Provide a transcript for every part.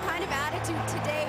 kind of attitude today.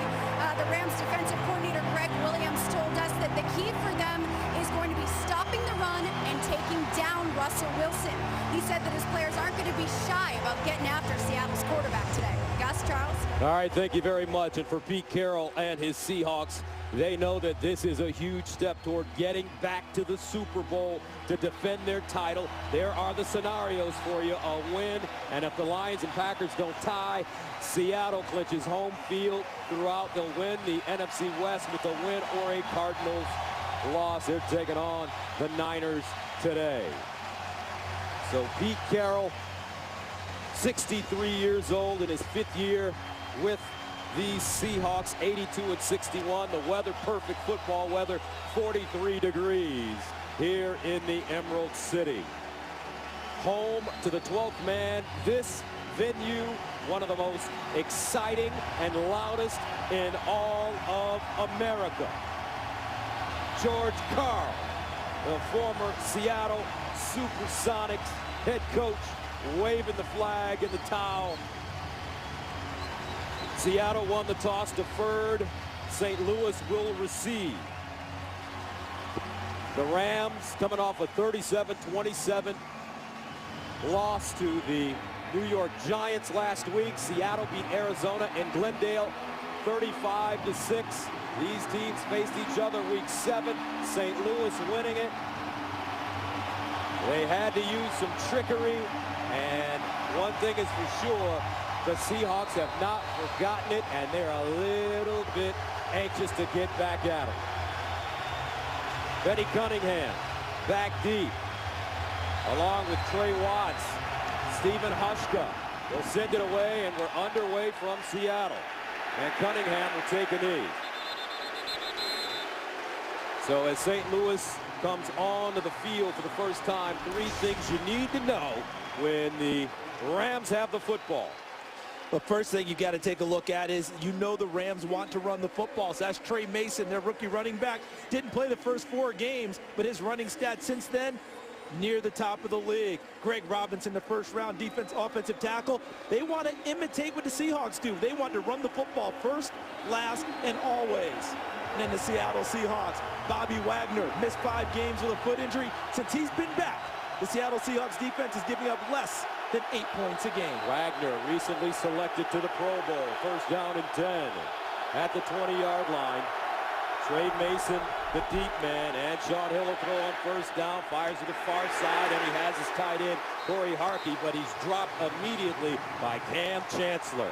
The Rams defensive coordinator Greg Williams told us that the key for them is going to be stopping the run and taking down Russell Wilson. He said that his players aren't going to be shy about getting after Seattle's quarterback today. Gus, Charles? All right, thank you very much. And for Pete Carroll and his Seahawks, they know that this is a huge step toward getting back to the Super Bowl to defend their title. There are the scenarios for you: a win, and if the Lions and Packers don't tie, Seattle clinches home field throughout. They'll win the NFC West with a win or a Cardinals loss. They're taking on the Niners today. So Pete Carroll, 63 years old, in his 5th year with the Seahawks, 82-61. The weather, perfect football weather, 43 degrees here in the Emerald City. Home to the 12th man. This venue, one of the most exciting and loudest in all of America. George Karl, the former Seattle Supersonics head coach, waving the flag and the towel. Seattle won the toss, deferred. St. Louis will receive. The Rams coming off a 37-27 loss to the New York Giants last week. Seattle beat Arizona and Glendale 35-6. These teams faced each other week 7. St. Louis winning it. They had to use some trickery, and one thing is for sure, the Seahawks have not forgotten it, and they're a little bit anxious to get back at it. Benny Cunningham back deep, along with Trey Watts. Stephen Hushka will send it away, and we're underway from Seattle. And Cunningham will take a knee. So as St. Louis comes onto the field for the first time, 3 things you need to know when the Rams have the football. The first thing you got to take a look at is, the Rams want to run the football. So that's Trey Mason, their rookie running back. Didn't play the first 4 games, but his running stats since then, near the top of the league. Greg Robinson, the first-round offensive tackle. They want to imitate what the Seahawks do. They want to run the football first, last, and always. And then the Seattle Seahawks, Bobby Wagner missed 5 games with a foot injury. Since he's been back, the Seattle Seahawks defense is giving up less than 8 points a game. Wagner recently selected to the Pro Bowl. First down and 10 at the 20-yard line. Trey Mason, the deep man, and Sean Hill will throw on first down. Fires to the far side, and he has his tight end, Corey Harkey, but he's dropped immediately by Cam Chancellor.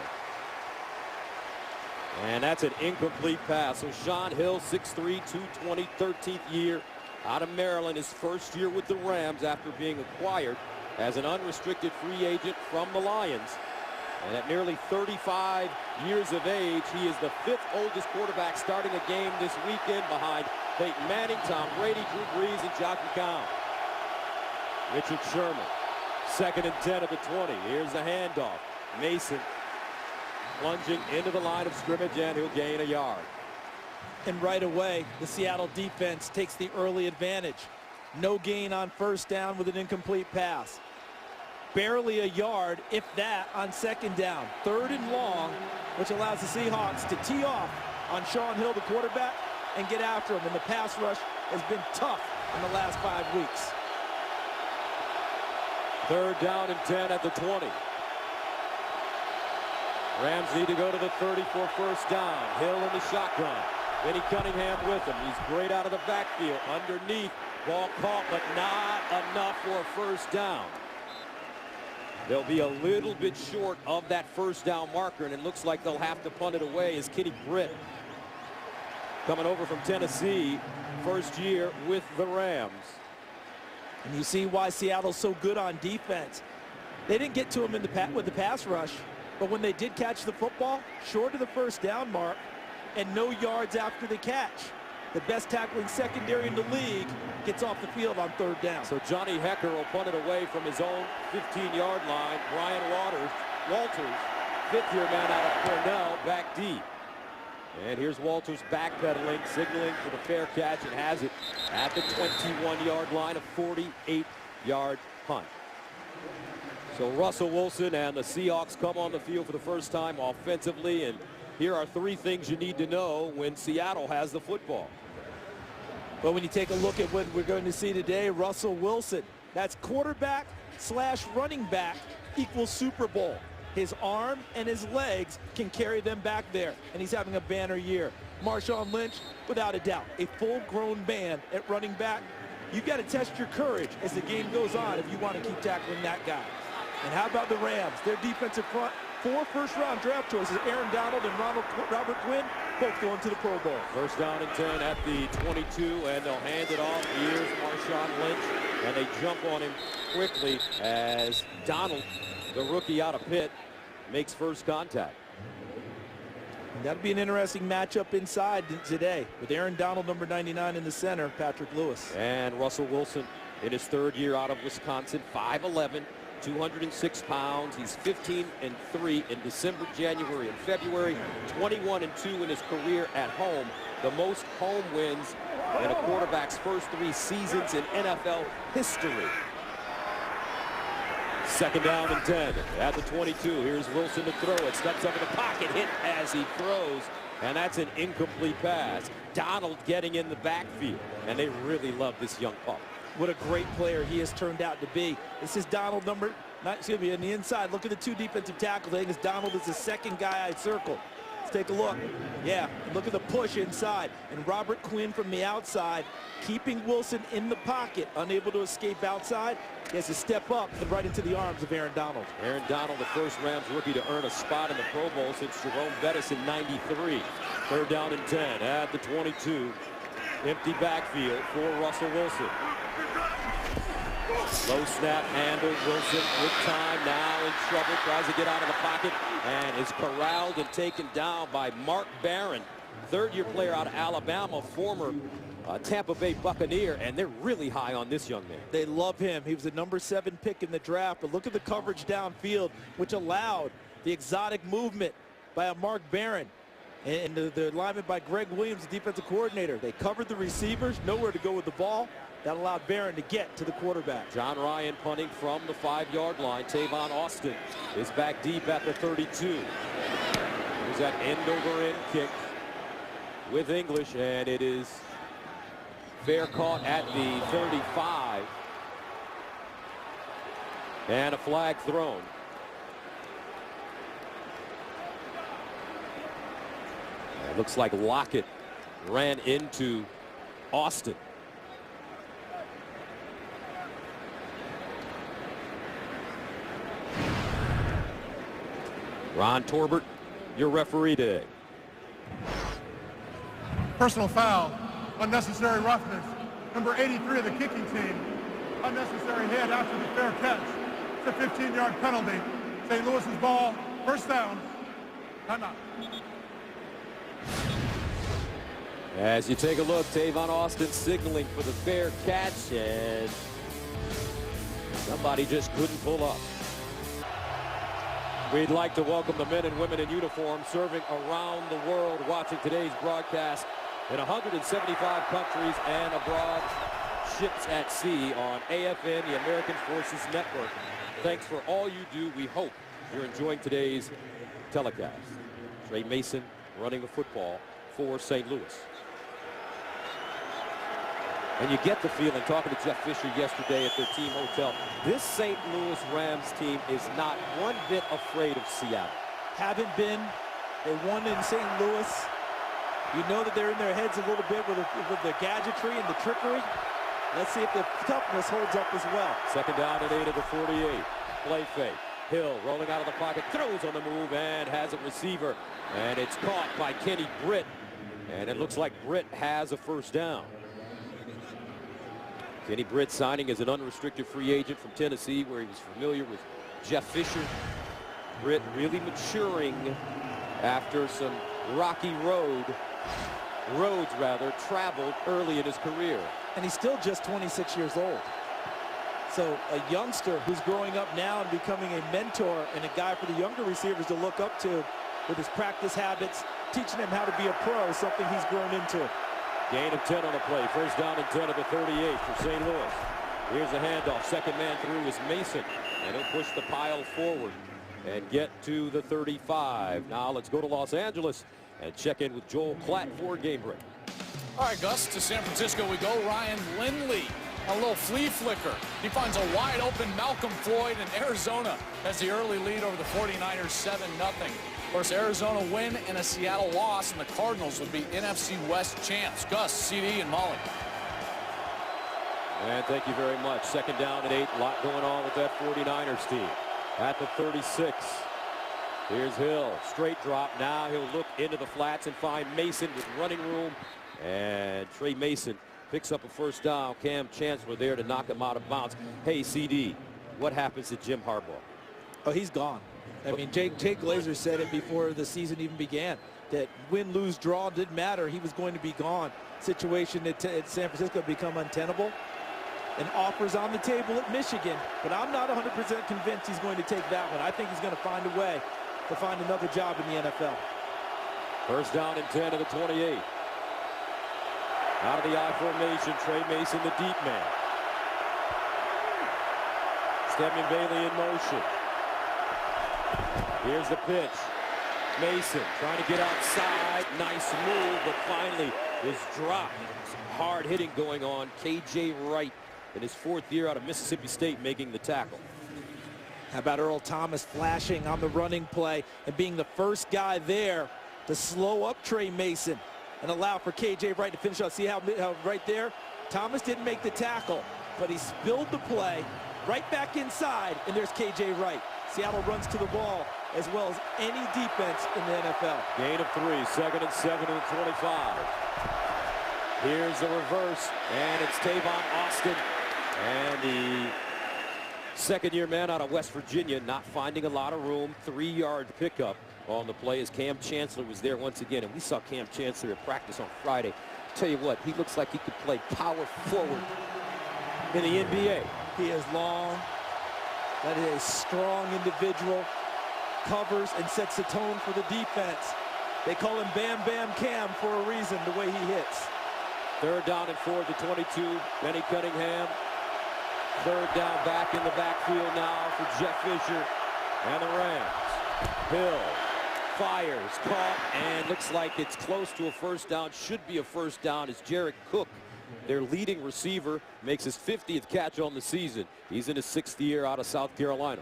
And that's an incomplete pass. So Sean Hill, 6'3", 220, 13th year out of Maryland. His first year with the Rams after being acquired as an unrestricted free agent from the Lions. And at nearly 35 years of age, he is the 5th oldest quarterback starting a game this weekend behind Peyton Manning, Tom Brady, Drew Brees, and Jock McCown. Richard Sherman, 2nd and 10 at the 20. Here's the handoff. Mason plunging into the line of scrimmage, and he'll gain a yard. And right away, the Seattle defense takes the early advantage. No gain on first down with an incomplete pass. Barely a yard, if that, on 2nd down. 3rd and long, which allows the Seahawks to tee off on Sean Hill, the quarterback, and get after him. And the pass rush has been tough in the last 5 weeks. 3rd down and 10 at the 20. Rams need to go to the 30 for first down. Hill in the shotgun. Benny Cunningham with him. He's great out of the backfield. Underneath, ball caught, but not enough for a first down. They'll be a little bit short of that first down marker, and it looks like they'll have to punt it away as Kenny Britt, coming over from Tennessee, first year with the Rams. And you see why Seattle's so good on defense. They didn't get to him with the pass rush, but when they did catch the football, short of the first down mark and no yards after the catch. The best tackling secondary in the league gets off the field on 3rd down. So Johnny Hecker will punt it away from his own 15-yard line. Brian Walters, 5th-year man out of Cornell, back deep. And here's Walters backpedaling, signaling for the fair catch, and has it at the 21-yard line, a 48-yard punt. So Russell Wilson and the Seahawks come on the field for the first time offensively, and here are 3 things you need to know when Seattle has the football. But when you take a look at what we're going to see today, Russell Wilson, that's quarterback slash running back equals Super Bowl. His arm and his legs can carry them back there, and he's having a banner year. Marshawn Lynch, without a doubt, a full-grown man at running back. You've got to test your courage as the game goes on if you want to keep tackling that guy. And how about the Rams? Their defensive front, 4 first-round draft choices, Aaron Donald and Robert Quinn, both going to the Pro Bowl. First down and 10 at the 22, and they'll hand it off. Here's Marshawn Lynch, and they jump on him quickly as Donald, the rookie out of Pitt, makes first contact. That'll be an interesting matchup inside today with Aaron Donald, number 99 in the center, Patrick Lewis. And Russell Wilson in his 3rd year out of Wisconsin, 5'11", 206 pounds. He's 15-3 in December, January, and February. 21-2 in his career at home. The most home wins in a quarterback's first 3 seasons in NFL history. Second down and 10 at the 22. Here's Wilson to throw it. Steps up in the pocket, hit as he throws, and that's an incomplete pass. Donald getting in the backfield, and they really love this young pup. What a great player he has turned out to be. This is Donald on the inside. Look at the 2 defensive tackles. I think it's Donald is the second guy I circled. Let's take a look. Yeah, look at the push inside. And Robert Quinn from the outside, keeping Wilson in the pocket, unable to escape outside. He has to step up and right into the arms of Aaron Donald. Aaron Donald, the first Rams rookie to earn a spot in the Pro Bowl since Jerome Bettis in '93. Third down and 10 at the 22. Empty backfield for Russell Wilson. Low snap handle. Wilson with time, now in trouble, tries to get out of the pocket and is corralled and taken down by Mark Barron, 3rd-year player out of Alabama, former Tampa Bay Buccaneer, and they're really high on this young man. They love him. He was the number 7 pick in the draft, but look at the coverage downfield, which allowed the exotic movement by a Mark Barron. And the alignment by Greg Williams, the defensive coordinator. They covered the receivers, nowhere to go with the ball. That allowed Barron to get to the quarterback. John Ryan punting from the 5-yard line. Tavon Austin is back deep at the 32. Here's that end-over-end kick with English, and it is fair caught at the 35. And a flag thrown. It looks like Lockett ran into Austin. Ron Torbert, your referee today. Personal foul, unnecessary roughness. Number 83 of the kicking team, unnecessary hit after the fair catch. It's a 15-yard penalty. St. Louis's ball, first down, timeout. As you take a look, Tavon Austin signaling for the fair catch, and somebody just couldn't pull up. We'd like to welcome the men and women in uniform serving around the world, watching today's broadcast in 175 countries and abroad, ships at sea on AFN, the American Forces Network. Thanks for all you do. We hope you're enjoying today's telecast. Trey Mason running the football for St. Louis. And you get the feeling, talking to Jeff Fisher yesterday at their team hotel, this St. Louis Rams team is not one bit afraid of Seattle. Haven't been. They won in St. Louis. You know that they're in their heads a little bit with the gadgetry and the trickery. Let's see if the toughness holds up as well. Second down and 8 of the 48. Play fake. Hill rolling out of the pocket, throws on the move, and has a receiver. And it's caught by Kenny Britt. And it looks like Britt has a first down. Kenny Britt signing as an unrestricted free agent from Tennessee, where he was familiar with Jeff Fisher. Britt really maturing after some rocky roads traveled early in his career. And he's still just 26 years old. So a youngster who's growing up now and becoming a mentor and a guy for the younger receivers to look up to with his practice habits, teaching him how to be a pro is something he's grown into. Gain of 10 on the play. First down and 10 of the 38 for St. Louis. Here's the handoff. Second man through is Mason. And he'll push the pile forward and get to the 35. Now let's go to Los Angeles and check in with Joel Klatt for Game Break. All right, Gus, to San Francisco we go. Ryan Lindley, a little flea flicker. He finds a wide open Malcolm Floyd, and Arizona has the early lead over the 49ers 7-0. Of course, Arizona win and a Seattle loss, and the Cardinals would be NFC West champs. Gus, CD, and Molly. And thank you very much. Second down and 8. A lot going on with that 49ers team. At the 36. Here's Hill. Straight drop. Now he'll look into the flats and find Mason with running room. And Trey Mason picks up a first down. Cam Chancellor there to knock him out of bounds. Hey, CD, what happens to Jim Harbaugh? Oh, he's gone. I mean, Jake Glazer said it before the season even began, that win, lose, draw didn't matter. He was going to be gone. Situation at San Francisco become untenable. And offers on the table at Michigan, but I'm not 100% convinced he's going to take that one. I think he's going to find a way to find another job in the NFL. First down and 10 to the 28. Out of the I formation, Trey Mason, the deep man. Stephen Bailey in motion. Here's the pitch. Mason trying to get outside. Nice move, but finally is dropped. Some hard hitting going on. KJ Wright, in his 4th year out of Mississippi State, making the tackle. How about Earl Thomas flashing on the running play and being the first guy there to slow up Trey Mason and allow for KJ Wright to finish out. See how right there, Thomas didn't make the tackle, but he spilled the play right back inside, and there's KJ Wright. Seattle runs to the ball as well as any defense in the NFL. Gain of 3, 2nd and 7 to the 25. Here's the reverse, and it's Tavon Austin. And the second-year man out of West Virginia not finding a lot of room. 3-yard pickup on the play as Cam Chancellor was there once again. And we saw Cam Chancellor at practice on Friday. Tell you what, he looks like he could play power forward in the NBA. He is long. That is a strong individual. Covers and sets the tone for the defense. They call him Bam Bam Cam for a reason, the way he hits. Third down and 4 to 22. Benny Cunningham. Third down back in the backfield now for Jeff Fisher and the Rams. Hill fires, caught, and looks like it's close to a first down. Should be a first down as Jared Cook, their leading receiver, makes his 50th catch on the season. He's in his 6th year out of South Carolina.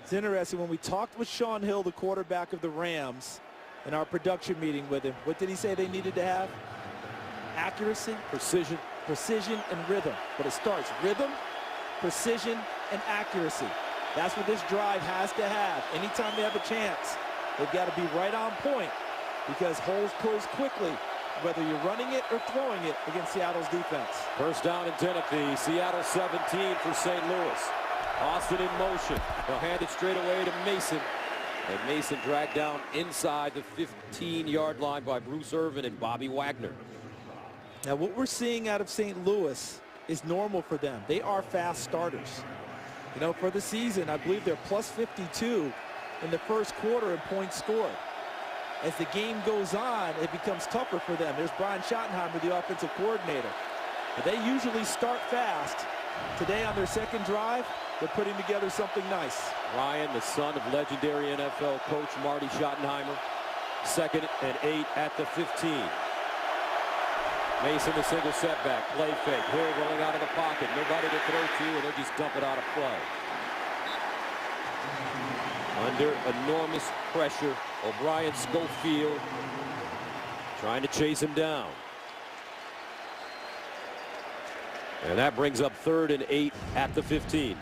It's interesting, when we talked with Sean Hill, the quarterback of the Rams, in our production meeting with him, what did he say they needed to have? Accuracy, precision, and rhythm. But it starts rhythm, precision, and accuracy. That's what this drive has to have. Anytime they have a chance, they've got to be right on point, because holes close quickly, whether you're running it or throwing it against Seattle's defense. First down and 10 at the Seattle 17 for St. Louis. Austin in motion. They'll hand it straight away to Mason. And Mason dragged down inside the 15-yard line by Bruce Irvin and Bobby Wagner. Now, what we're seeing out of St. Louis is normal for them. They are fast starters. You know, for the season, I believe they're plus 52 in the first quarter in points scored. As the game goes on, it becomes tougher for them. There's Brian Schottenheimer, the offensive coordinator. But they usually start fast. Today on their second drive, they're putting together something nice. Ryan, the son of legendary NFL coach Marty Schottenheimer. 2nd and 8 at the 15. Mason, the single setback, play fake. Hill rolling out of the pocket. Nobody to throw to, and they'll just dump it out of play. Under enormous pressure, O'Brien Schofield trying to chase him down. And that brings up 3rd and 8 at the 15.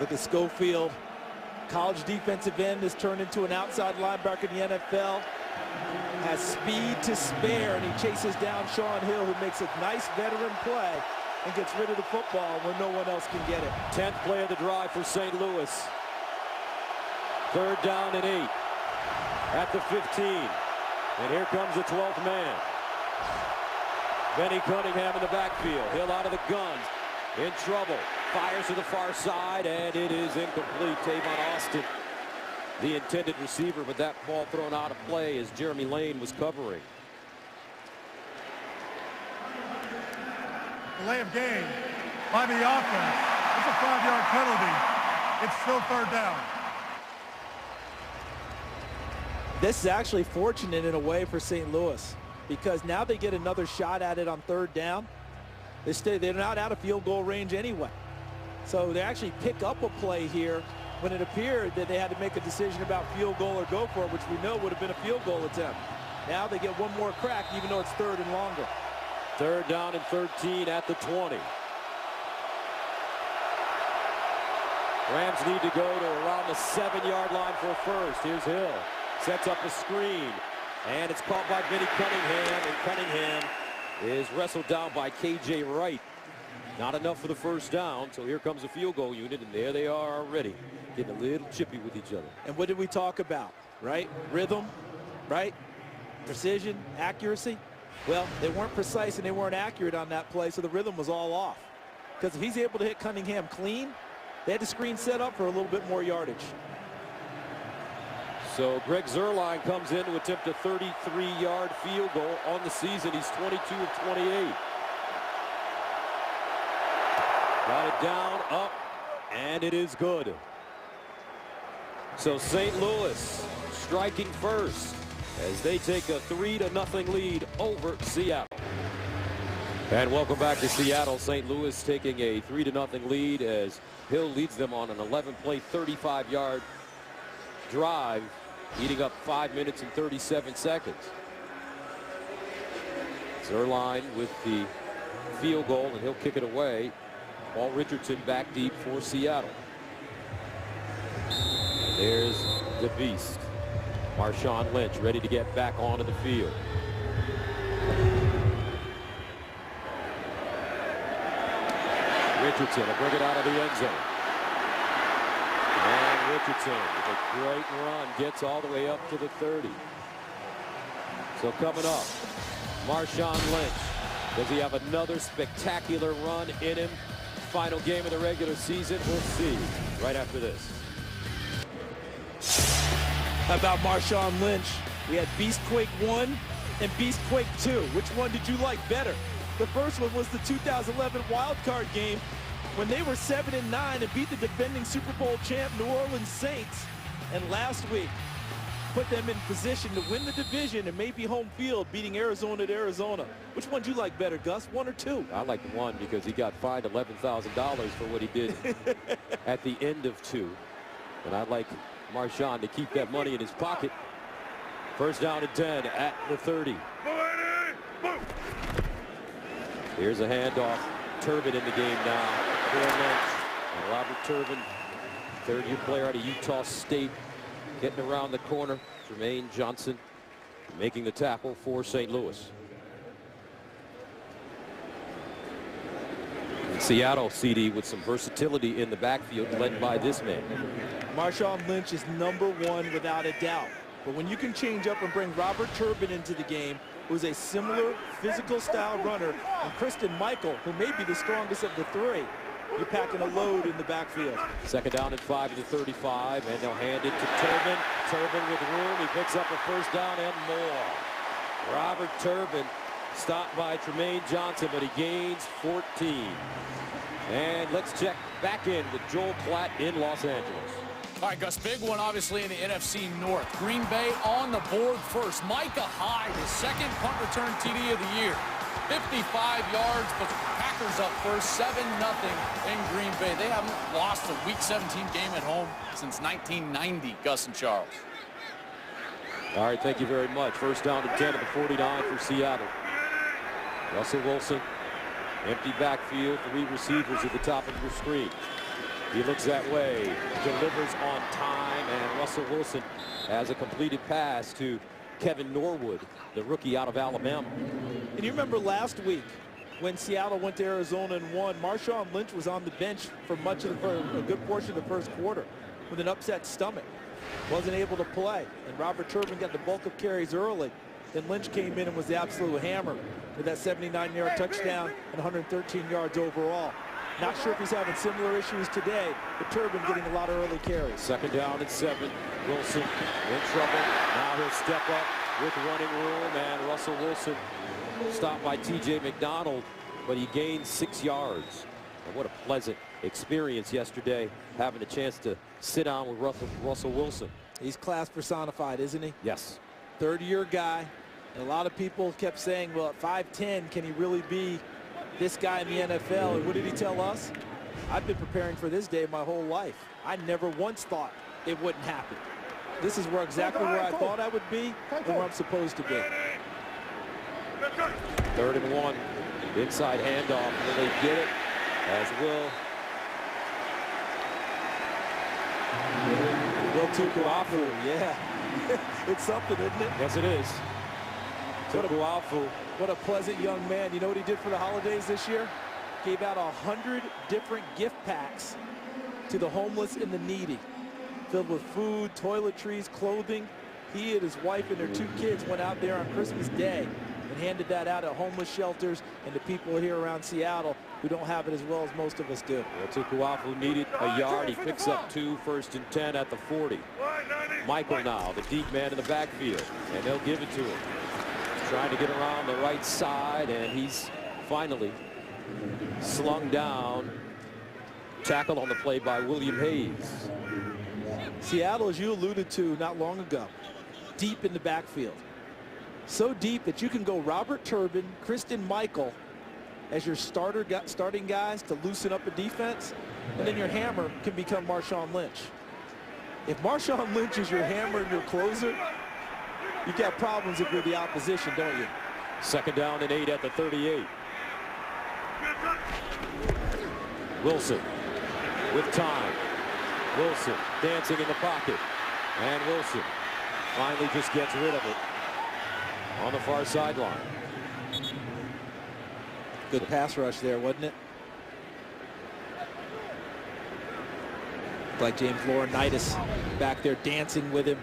Look at Schofield. College defensive end has turned into an outside linebacker in the NFL. Has speed to spare, and he chases down Sean Hill, who makes a nice veteran play and gets rid of the football when no one else can get it. 10th play of the drive for St. Louis. 3rd down and 8 at the 15. And here comes the 12th man. Benny Cunningham in the backfield. Hill out of the guns. In trouble. Fires to the far side, and it is incomplete. Tavon Austin, the intended receiver, but that ball thrown out of play as Jeremy Lane was covering. Delay of game by the offense. That's a 5-yard penalty. It's still third down. This is actually fortunate in a way for St. Louis, because now they get another shot at it on third down. They're not out of field goal range anyway. So they actually pick up a play here when it appeared that they had to make a decision about field goal or go for it, which we know would have been a field goal attempt. Now they get one more crack, even though it's third and longer. Third down and 13 at the 20. Rams need to go to around the 7-yard line for a first. Here's Hill. Sets up a screen. And it's caught by Vinny Cunningham. And Cunningham is wrestled down by K.J. Wright. Not enough for the first down. So here comes the field goal unit. And there they are already, getting a little chippy with each other. And what did we talk about, right? Rhythm, right? Precision, accuracy. Well, they weren't precise and they weren't accurate on that play, so the rhythm was all off. Because if he's able to hit Cunningham clean, they had the screen set up for a little bit more yardage. So Greg Zuerlein comes in to attempt a 33-yard field goal on the season. He's 22 of 28. Got it down, up, and it is good. So St. Louis striking first as they take a 3-0 lead over Seattle. And welcome back to Seattle. St. Louis taking a 3-0 lead as Hill leads them on an 11-play, 35-yard drive, eating up 5 minutes and 37 seconds. Zuerlein with the field goal, and he'll kick it away. Paul Richardson back deep for Seattle. And there's the beast, Marshawn Lynch, ready to get back onto the field. Richardson will bring it out of the end zone. And Richardson with a great run gets all the way up to the 30. So coming up, Marshawn Lynch. Does he have another spectacular run in him? Final game of the regular season. We'll see right after this. How about Marshawn Lynch? We had Beastquake 1 and Beastquake 2. Which one did you like better? The first one was the 2011 wild card game when they were 7-9 and beat the defending Super Bowl champ New Orleans Saints. And last week, put them in position to win the division and maybe home field, beating Arizona at Arizona. Which one do you like better, Gus? 1 or 2? I like the 1 because he got fined $11,000 for what he did at the end of 2. And I like Marshawn to keep that money in his pocket. First down and 10 at the 30. Here's a handoff. Turbin in the game now for Lynch. And Robert Turbin, third-year player out of Utah State, getting around the corner. Jermaine Johnson making the tackle for St. Louis. And Seattle, CD, with some versatility in the backfield, led by this man. Marshawn Lynch is #1 without a doubt. But when you can change up and bring Robert Turbin into the game, who's a similar physical style runner, and Christian Michael, who may be the strongest of the 3, you're packing a load in the backfield. Second down and 5 to the 35, and they'll hand it to Turbin. Turbin with room. He picks up a first down and more. Robert Turbin stopped by Tremaine Johnson, but he gains 14. And let's check back in with Joel Klatt in Los Angeles. All right, Gus, big one obviously in the NFC North. Green Bay on the board first. Micah Hyde, his second punt return TD of the year. 55 yards, but the Packers up first, 7-0 in Green Bay. They haven't lost a Week 17 game at home since 1990, Gus and Charles. All right, thank you very much. First down and 10 at the 49 for Seattle. Russell Wilson, empty backfield, 3 receivers at the top of your screen. He looks that way, delivers on time, and Russell Wilson has a completed pass to Kevin Norwood, the rookie out of Alabama. And you remember last week when Seattle went to Arizona and won, Marshawn Lynch was on the bench for a good portion of the first quarter with an upset stomach. Wasn't able to play, and Robert Turbin got the bulk of carries early. Then Lynch came in and was the absolute hammer with that 79-yard touchdown and 113 yards overall. Not sure if he's having similar issues today, but Turbin getting a lot of early carries. Second down and 7. Wilson in trouble. Now he'll step up with running room, and Russell Wilson stopped by T.J. McDonald, but he gained 6 yards. And what a pleasant experience yesterday, having a chance to sit down with Russell Wilson. He's class personified, isn't he? Yes. Third-year guy. And a lot of people kept saying, well, at 5'10", can he really be this guy in the NFL? And what did he tell us? I've been preparing for this day my whole life. I never once thought it wouldn't happen. This is exactly where I thought I would be and where I'm supposed to be. 3rd and 1. Inside handoff. Will they get it? As Will Tukuafu, yeah. It's something, isn't it? Yes, it is. Tukuafu. What a pleasant young man. You know what he did for the holidays this year? Gave out 100 different gift packs to the homeless and the needy, filled with food, toiletries, clothing. He and his wife and their 2 kids went out there on Christmas Day and handed that out at homeless shelters and to people here around Seattle who don't have it as well as most of us do. Well, Tukuafu needed a yard. He picks up 2, 1st and 10 at the 40. Michael now, the deep man in the backfield, and they'll give it to him. Trying to get around the right side, and he's finally slung down. Tackled on the play by William Hayes. Seattle, as you alluded to not long ago, deep in the backfield. So deep that you can go Robert Turbin, Kristen Michael as your starting guys to loosen up a defense, and then your hammer can become Marshawn Lynch. If Marshawn Lynch is your hammer and your closer, you got problems if you're the opposition, don't you? 2nd down and 8 at the 38. Wilson with time. Wilson dancing in the pocket. And Wilson finally just gets rid of it on the far sideline. Good pass rush there, wasn't it? Like James Laurinaitis back there dancing with him.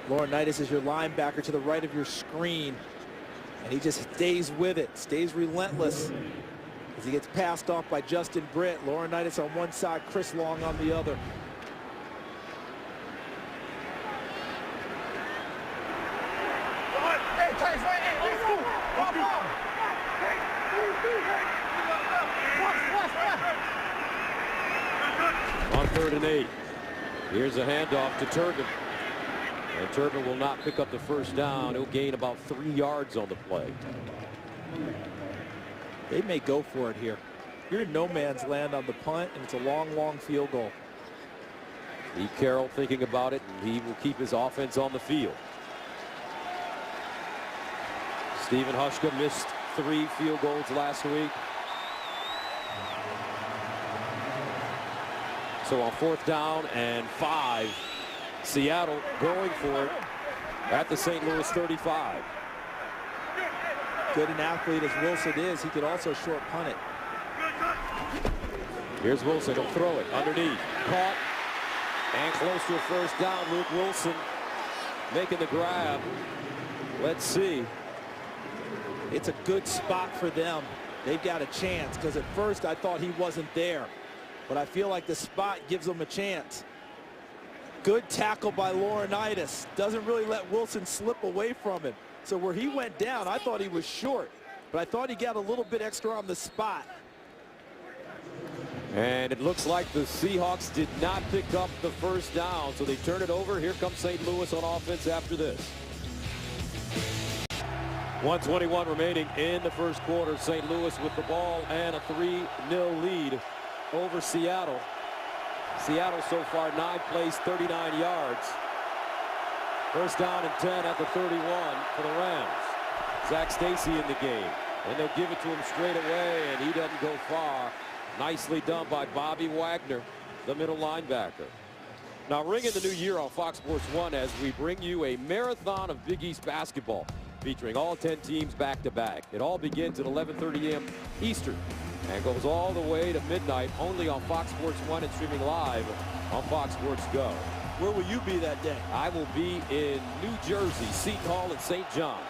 Laurinaitis is your linebacker to the right of your screen. And he just stays with it, stays relentless as he gets passed off by Justin Britt. Laurinaitis on one side, Chris Long on the other. On 3rd and 8. Here's a handoff to Turbin. And Turbin will not pick up the 1st down. He'll gain about 3 yards on the play. They may go for it here. You're in no man's land on the punt, and it's a long, long field goal. Pete Carroll thinking about it, and he will keep his offense on the field. Stephen Hushka missed 3 field goals last week. So on 4th down and 5, Seattle going for it at the St. Louis 35. Good an athlete as Wilson is, he could also short punt it. Here's Wilson, he'll throw it underneath. Caught and close to a 1st down. Luke Wilson making the grab. Let's see. It's a good spot for them. They've got a chance, because at first I thought he wasn't there. But I feel like the spot gives them a chance. Good tackle by Laurinaitis. Doesn't really let Wilson slip away from him. So where he went down, I thought he was short. But I thought he got a little bit extra on the spot. And it looks like the Seahawks did not pick up the 1st down. So they turn it over. Here comes St. Louis on offense after this. 1:21 remaining in the 1st quarter. St. Louis with the ball and a 3-0 lead over Seattle. Seattle so far 9 plays, 39 yards. 1st down and 10 at the 31 for the Rams. Zach Stacy in the game, and they'll give it to him straight away, and he doesn't go far. Nicely done by Bobby Wagner, the middle linebacker. Now ringing the new year on Fox Sports 1 as we bring you a marathon of Big East basketball featuring all 10 teams back-to-back. It all begins at 11:30 a.m. Eastern and goes all the way to midnight only on Fox Sports 1 and streaming live on Fox Sports Go. Where will you be that day? I will be in New Jersey, Seton Hall and St. John.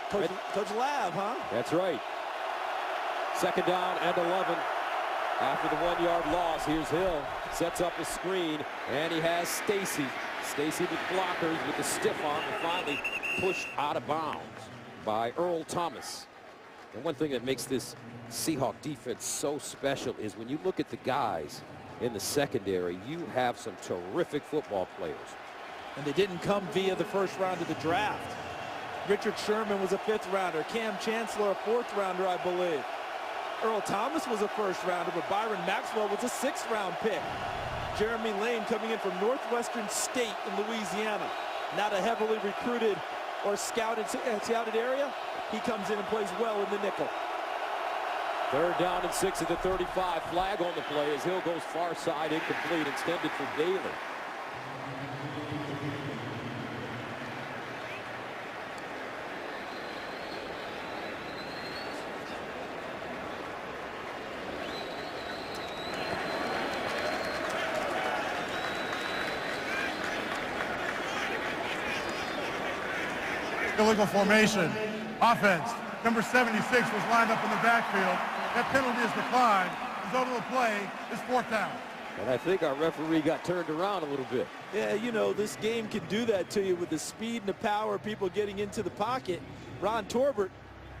Coach Lab, huh? That's right. 2nd down and 11. After the 1-yard loss, here's Hill. Sets up a screen, and he has Stacy. Stacy with blockers with the stiff arm and finally pushed out of bounds by Earl Thomas. And one thing that makes this Seahawk defense so special is when you look at the guys in the secondary, you have some terrific football players. And they didn't come via the first round of the draft. Richard Sherman was a 5th rounder. Cam Chancellor, a 4th rounder, I believe. Earl Thomas was a 1st rounder, but Byron Maxwell was a 6th round pick. Jeremy Lane coming in from Northwestern State in Louisiana. Not a heavily recruited or scouted area. He comes in and plays well in the nickel. 3rd down and 6 at the 35. Flag on the play as Hill goes far side, incomplete, extended for Daly. Illegal formation. Offense. Number 76 was lined up in the backfield. That penalty is declined. Result of the play is 4th down. And I think our referee got turned around a little bit. Yeah, you know, this game can do that to you with the speed and the power of people getting into the pocket. Ron Torbert,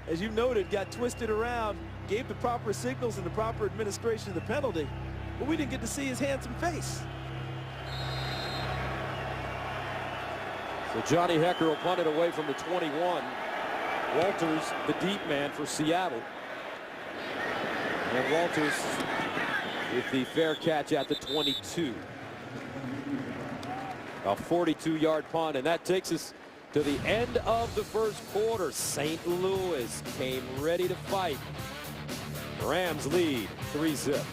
as you noted, got twisted around, gave the proper signals and the proper administration of the penalty, but we didn't get to see his handsome face. So Johnny Hecker will punt it away from the 21. Walters, the deep man for Seattle. And Walters with the fair catch at the 22. A 42-yard punt, and that takes us to the end of the first quarter. St. Louis came ready to fight. Rams lead 3-zip.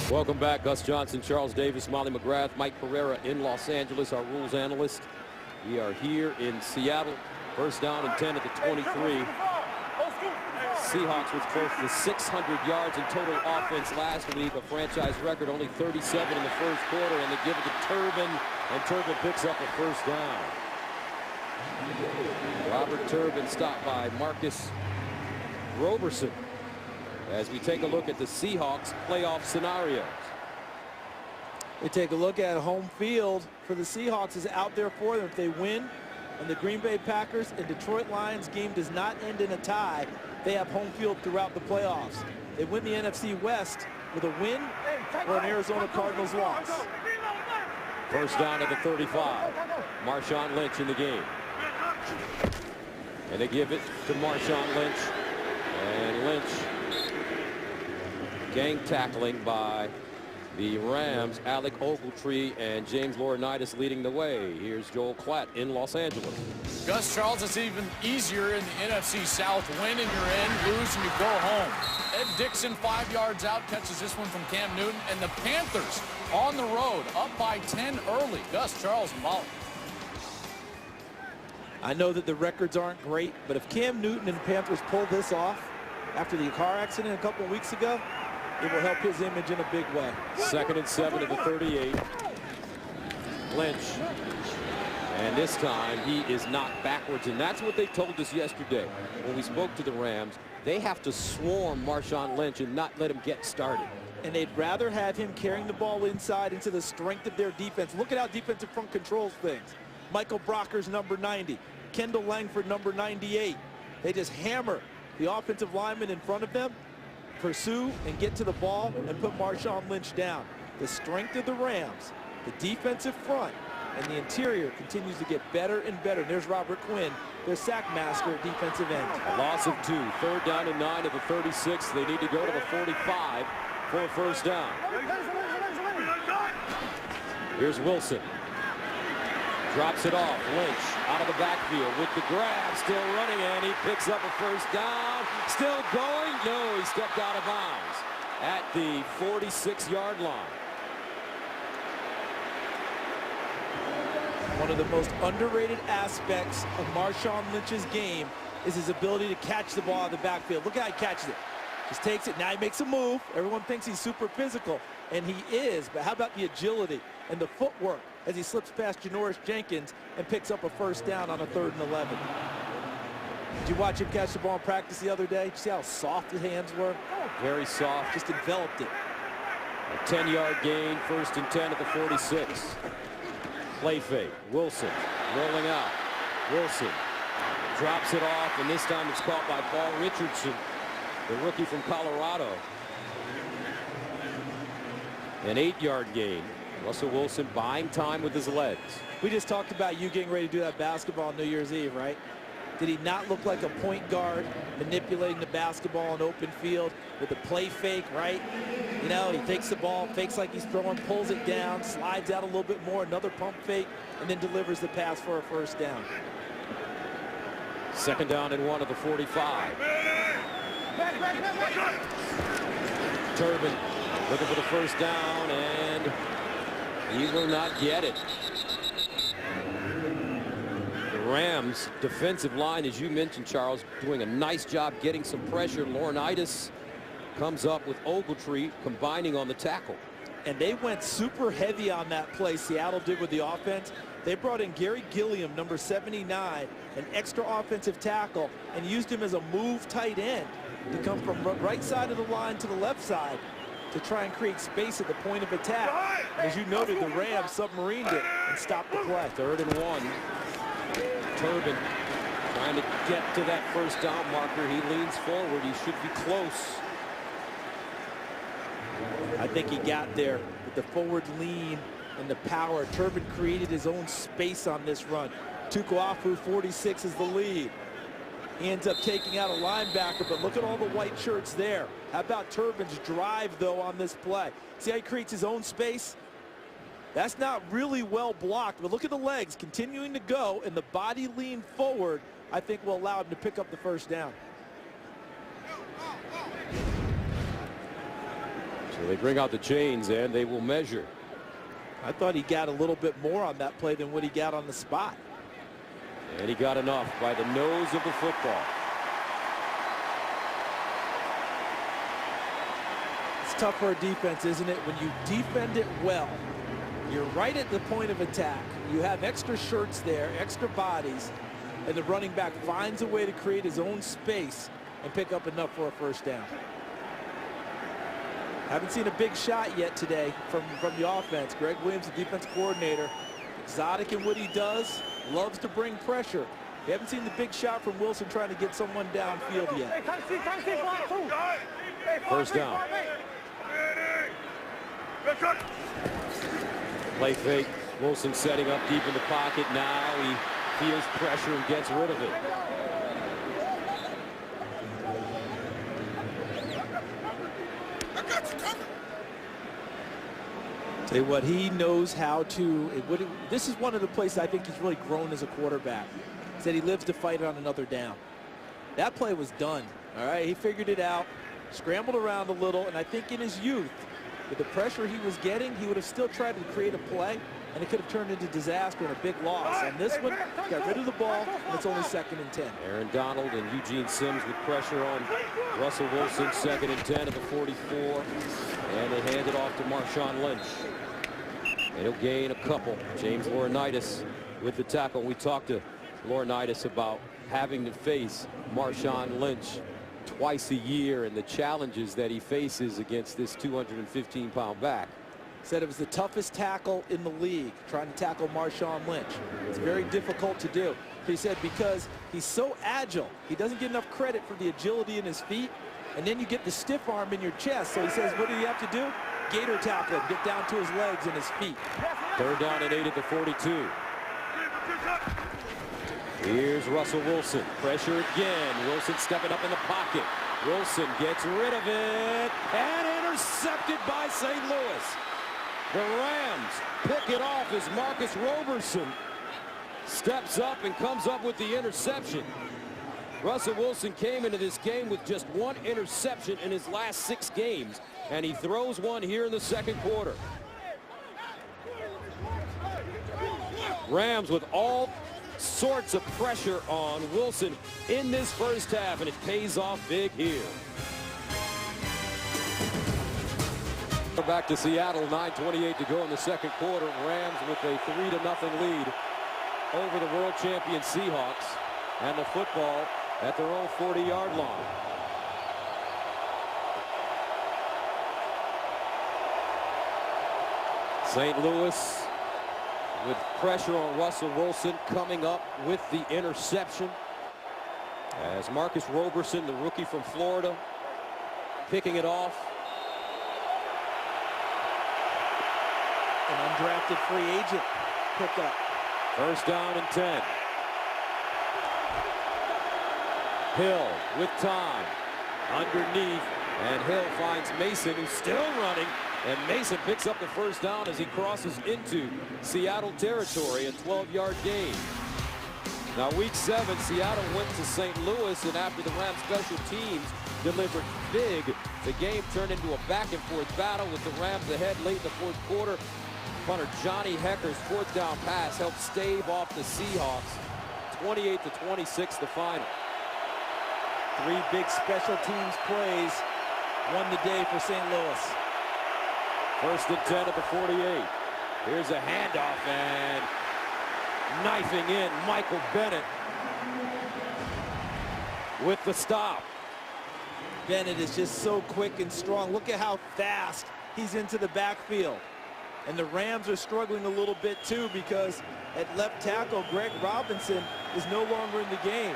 Welcome back. Gus Johnson, Charles Davis, Molly McGrath, Mike Pereira in Los Angeles, our rules analyst. We are here in Seattle. 1st down and 10 at the 23. Seahawks with close to 600 yards in total offense last week, a franchise record, only 37 in the first quarter, and they give it to Turbin, and Turbin picks up a 1st down. Robert Turbin stopped by Marcus Roberson as we take a look at the Seahawks playoff scenarios. We take a look at home field for the Seahawks is out there for them. If they win and the Green Bay Packers and Detroit Lions game does not end in a tie, they have home field throughout the playoffs. They win the NFC West with a win or an Arizona Cardinals loss. 1st down at the 35. Marshawn Lynch in the game. And they give it to Marshawn Lynch. And Lynch, gang tackling by the Rams. Alec Ogletree and James Laurinaitis leading the way. Here's Joel Klatt in Los Angeles. Gus, Charles, it's even easier in the NFC South. Win and you're in, lose and you go home. Ed Dixon 5 yards out, catches this one from Cam Newton. And the Panthers on the road, up by 10 early. Gus, Charles, and Molly. I know that the records aren't great, but if Cam Newton and the Panthers pull this off after the car accident a couple weeks ago, it will help his image in a big way. 2nd and 7 at the 38. Lynch. And this time he is knocked backwards, and that's what they told us yesterday when we spoke to the Rams. They have to swarm Marshawn Lynch and not let him get started. And they'd rather have him carrying the ball inside into the strength of their defense. Look at how defensive front controls things. Michael Brocker's number 90. Kendall Langford, number 98. They just hammer the offensive lineman in front of them, pursue and get to the ball and put Marshawn Lynch down. The strength of the Rams, the defensive front, and the interior continues to get better and better. And there's Robert Quinn, their sack master at defensive end. A loss of 2. 3rd down and 9 at the 36. They need to go to the 45 for a 1st down. Here's Wilson. Drops it off. Lynch out of the backfield with the grab. Still running, and he picks up a 1st down. Still going. No, he stepped out of bounds at the 46-yard line. One of the most underrated aspects of Marshawn Lynch's game is his ability to catch the ball out of the backfield. Look how he catches it. Just takes it. Now he makes a move. Everyone thinks he's super physical, and he is. But how about the agility and the footwork as he slips past Janoris Jenkins and picks up a 1st down on a 3rd and 11. Did you watch him catch the ball in practice the other day? Did you see how soft his hands were? Very soft. Just enveloped it. A 10-yard gain, 1st and 10 at the 46. Play fake. Wilson rolling out. Wilson drops it off, and this time it's caught by Paul Richardson, the rookie from Colorado. An 8-yard gain. Russell Wilson buying time with his legs. We just talked about you getting ready to do that basketball on New Year's Eve, right? Did he not look like a point guard manipulating the basketball in open field with a play fake, right? You know, he takes the ball, fakes like he's throwing, pulls it down, slides out a little bit more, another pump fake, and then delivers the pass for a first down. 2nd down and 1 of the 45. Turbin looking for the first down, and he will not get it. The Rams defensive line, as you mentioned, Charles, doing a nice job getting some pressure. Laurinaitis comes up with Ogletree combining on the tackle. And they went super heavy on that play, Seattle did with the offense. They brought in Gary Gilliam, number 79, an extra offensive tackle, and used him as a move tight end to come from right side of the line to the left side to try and create space at the point of attack. As you noted, the Rams submarined it and stopped the play. 3rd and 1. Turbin trying to get to that first down marker. He leans forward. He should be close. I think he got there with the forward lean and the power. Turbin created his own space on this run. Tukuafu, 46, is the lead. He ends up taking out a linebacker, but look at all the white shirts there. How about Turbin's drive, though, on this play? See how he creates his own space? That's not really well blocked, but look at the legs continuing to go, and the body lean forward, I think, will allow him to pick up the first down. So they bring out the chains, and they will measure. I thought he got a little bit more on that play than what he got on the spot. And he got enough by the nose of the football. It's tough for a defense, isn't it? When you defend it well, you're right at the point of attack. You have extra shirts there, extra bodies, and the running back finds a way to create his own space and pick up enough for a first down. Haven't seen a big shot yet today from the offense. Greg Williams, the defense coordinator, exotic in what he does, loves to bring pressure. We haven't seen the big shot from Wilson trying to get someone downfield yet. First down. Play fake. Wilson setting up deep in the pocket. Now he feels pressure and gets rid of it. Tell you what, he knows how to. This is one of the places I think he's really grown as a quarterback. He said he lives to fight on another down. That play was done. All right, he figured it out, scrambled around a little, and I think in his youth, with the pressure he was getting, he would have still tried to create a play, and it could have turned into disaster and a big loss. On this one, he got rid of the ball, and it's only 2nd and 10. Aaron Donald and Eugene Sims with pressure on Russell Wilson. 2nd and 10 at the 44, and they hand it off to Marshawn Lynch. And he'll gain a couple. James Laurinaitis with the tackle. We talked to Laurinaitis about having to face Marshawn Lynch twice a year and the challenges that he faces against this 215-pound back. Said it was the toughest tackle in the league, trying to tackle Marshawn Lynch. It's very difficult to do. He said because he's so agile, he doesn't get enough credit for the agility in his feet, and then you get the stiff arm in your chest. So he says, what do you have to do? Gator tackle him, get down to his legs and his feet. 3rd down and 8 at the 42. Here's Russell Wilson. Pressure again. Wilson stepping up in the pocket. Wilson gets rid of it and intercepted by St. Louis. The Rams pick it off as Marcus Roberson steps up and comes up with the interception. Russell Wilson came into this game with just 1 interception in his last 6 games, and he throws one here in the 2nd quarter. Rams with all sorts of pressure on Wilson in this first half, and it pays off big here. We're back to Seattle, 9:28 to go in the 2nd quarter. Rams with a 3-0 lead over the world champion Seahawks, and the football at their own 40-yard line. St. Louis with pressure on Russell Wilson coming up with the interception. As Marcus Roberson, the rookie from Florida, picking it off. An undrafted free agent pickup. First down and 10. Hill with time underneath, and Hill finds Mason, who's still running, and Mason picks up the first down as he crosses into Seattle territory, a 12-yard gain. Now, week 7, Seattle went to St. Louis, and after the Rams special teams delivered big, the game turned into a back-and-forth battle with the Rams ahead late in the fourth quarter. Punter Johnny Hecker's fourth down pass helped stave off the Seahawks. 28-26 the final. 3 big special teams plays won the day for St. Louis. First and 10 at the 48. Here's a handoff, and knifing in Michael Bennett with the stop. Bennett is just so quick and strong. Look at how fast he's into the backfield. And the Rams are struggling a little bit too, because at left tackle, Greg Robinson is no longer in the game.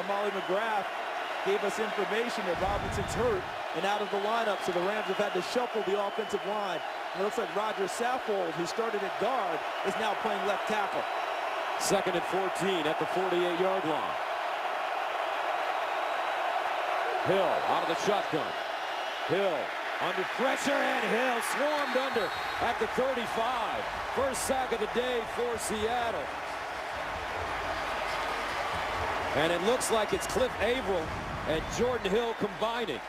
Molly McGrath gave us information that Robinson's hurt and out of the lineup, so the Rams have had to shuffle the offensive line. And it looks like Roger Saffold, who started at guard, is now playing left tackle. Second and 14 at the 48-yard line. Hill out of the shotgun. Hill under pressure, and Hill swarmed under at the 35. First sack of the day for Seattle. And it looks like it's Cliff Averill and Jordan Hill combining.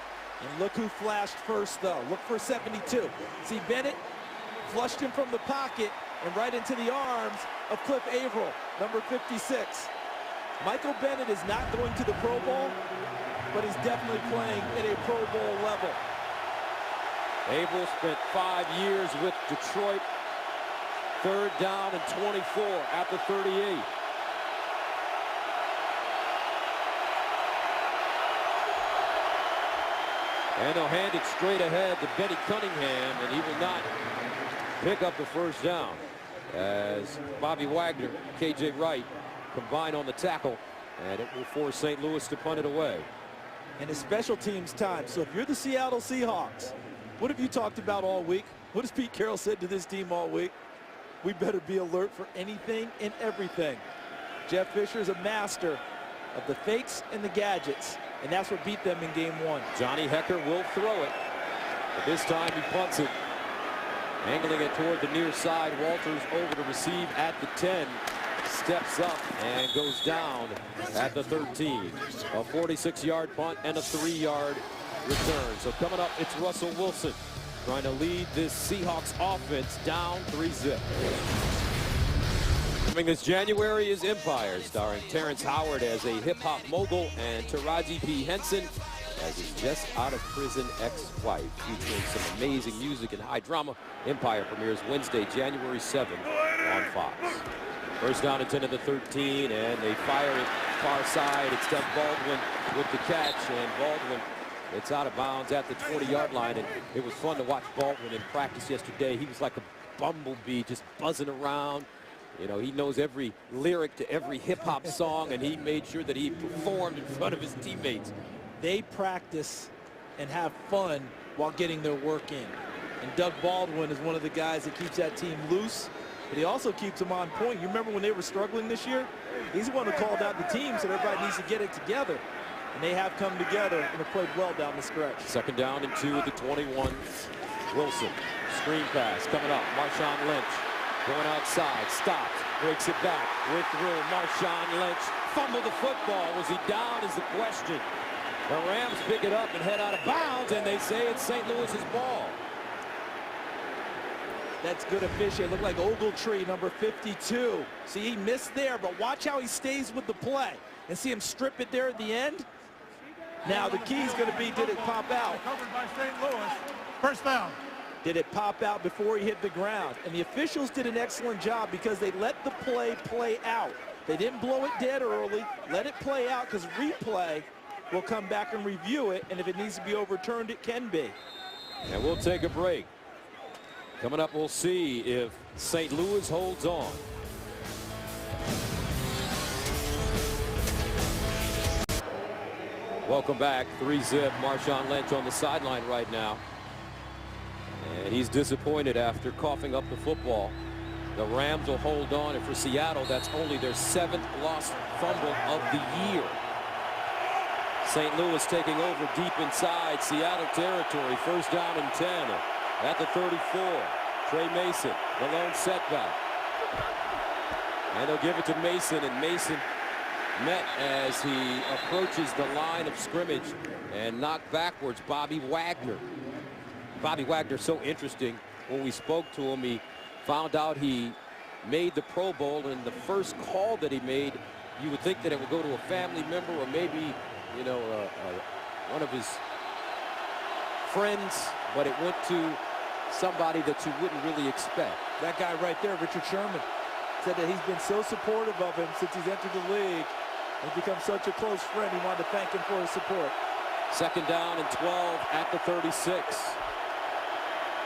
And look who flashed first, though. Look for 72. See, Bennett flushed him from the pocket and right into the arms of Cliff Averill, number 56. Michael Bennett is not going to the Pro Bowl, but he's definitely playing at a Pro Bowl level. Averill spent 5 years with Detroit. Third down and 24 at the 38. And they'll hand it straight ahead to Benny Cunningham, and he will not pick up the first down as Bobby Wagner, KJ Wright combine on the tackle, and it will force St. Louis to punt it away. And it's special teams time. So if you're the Seattle Seahawks, what have you talked about all week? What has Pete Carroll said to this team all week? We better be alert for anything and everything. Jeff Fisher is a master of the fakes and the gadgets, and that's what beat them in game 1. Johnny Hecker will throw it, but this time he punts it. Angling it toward the near side. Walters over to receive at the 10. Steps up and goes down at the 13. A 46-yard punt and a 3-yard return. So coming up, it's Russell Wilson trying to lead this Seahawks offense down 3-zip. Coming this January is Empire, starring Terrence Howard as a hip-hop mogul and Taraji P. Henson as his just out of prison ex-wife, featuring some amazing music and high drama. Empire premieres Wednesday, January 7th on Fox. First down and 10 at the 13, and they fire it far side. It's Doug Baldwin with the catch, and Baldwin, it's out of bounds at the 20-yard line. And it was fun to watch Baldwin in practice yesterday. He was like a bumblebee, just buzzing around. You know, he knows every lyric to every hip-hop song, and he made sure that he performed in front of his teammates. They practice and have fun while getting their work in. And Doug Baldwin is one of the guys that keeps that team loose, but he also keeps them on point. You remember when they were struggling this year? He's the one who called out the team, so everybody needs to get it together. And they have come together and have played well down the stretch. Second down and 2 at the 21. Wilson, screen pass coming up. Marshawn Lynch going outside, stops, breaks it back with room. Marshawn Lynch fumbled the football. Was he down is the question. The Rams pick it up and head out of bounds, and they say it's St. Louis's ball. That's good officiating. It looked like Ogletree, number 52. See, he missed there, but watch how he stays with the play. And see him strip it there at the end. Now the key is going to be, did it pop out? Covered by St. Louis. First down. Did it pop out before he hit the ground? And the officials did an excellent job because they let the play out. They didn't blow it dead early. Let it play out, because replay will come back and review it, and if it needs to be overturned, it can be. And we'll take a break. Coming up, we'll see if St. Louis holds on. Welcome back. 3-zip. Marshawn Lynch on the sideline right now. And he's disappointed after coughing up the football. The Rams will hold on, and for Seattle, that's only their 7th lost fumble of the year. St. Louis taking over deep inside Seattle territory. First down and 10 at the 34. Trey Mason, the lone setback. And they'll give it to Mason, and Mason met as he approaches the line of scrimmage and knocked backwards Bobby Wagner. Bobby Wagner, so interesting. When we spoke to him, he found out he made the Pro Bowl, and the first call that he made, you would think that it would go to a family member or maybe, you know, one of his friends, but it went to somebody that you wouldn't really expect. That guy right there, Richard Sherman, said that he's been so supportive of him since he's entered the league. He's become such a close friend. He wanted to thank him for his support. Second down and 12 at the 36.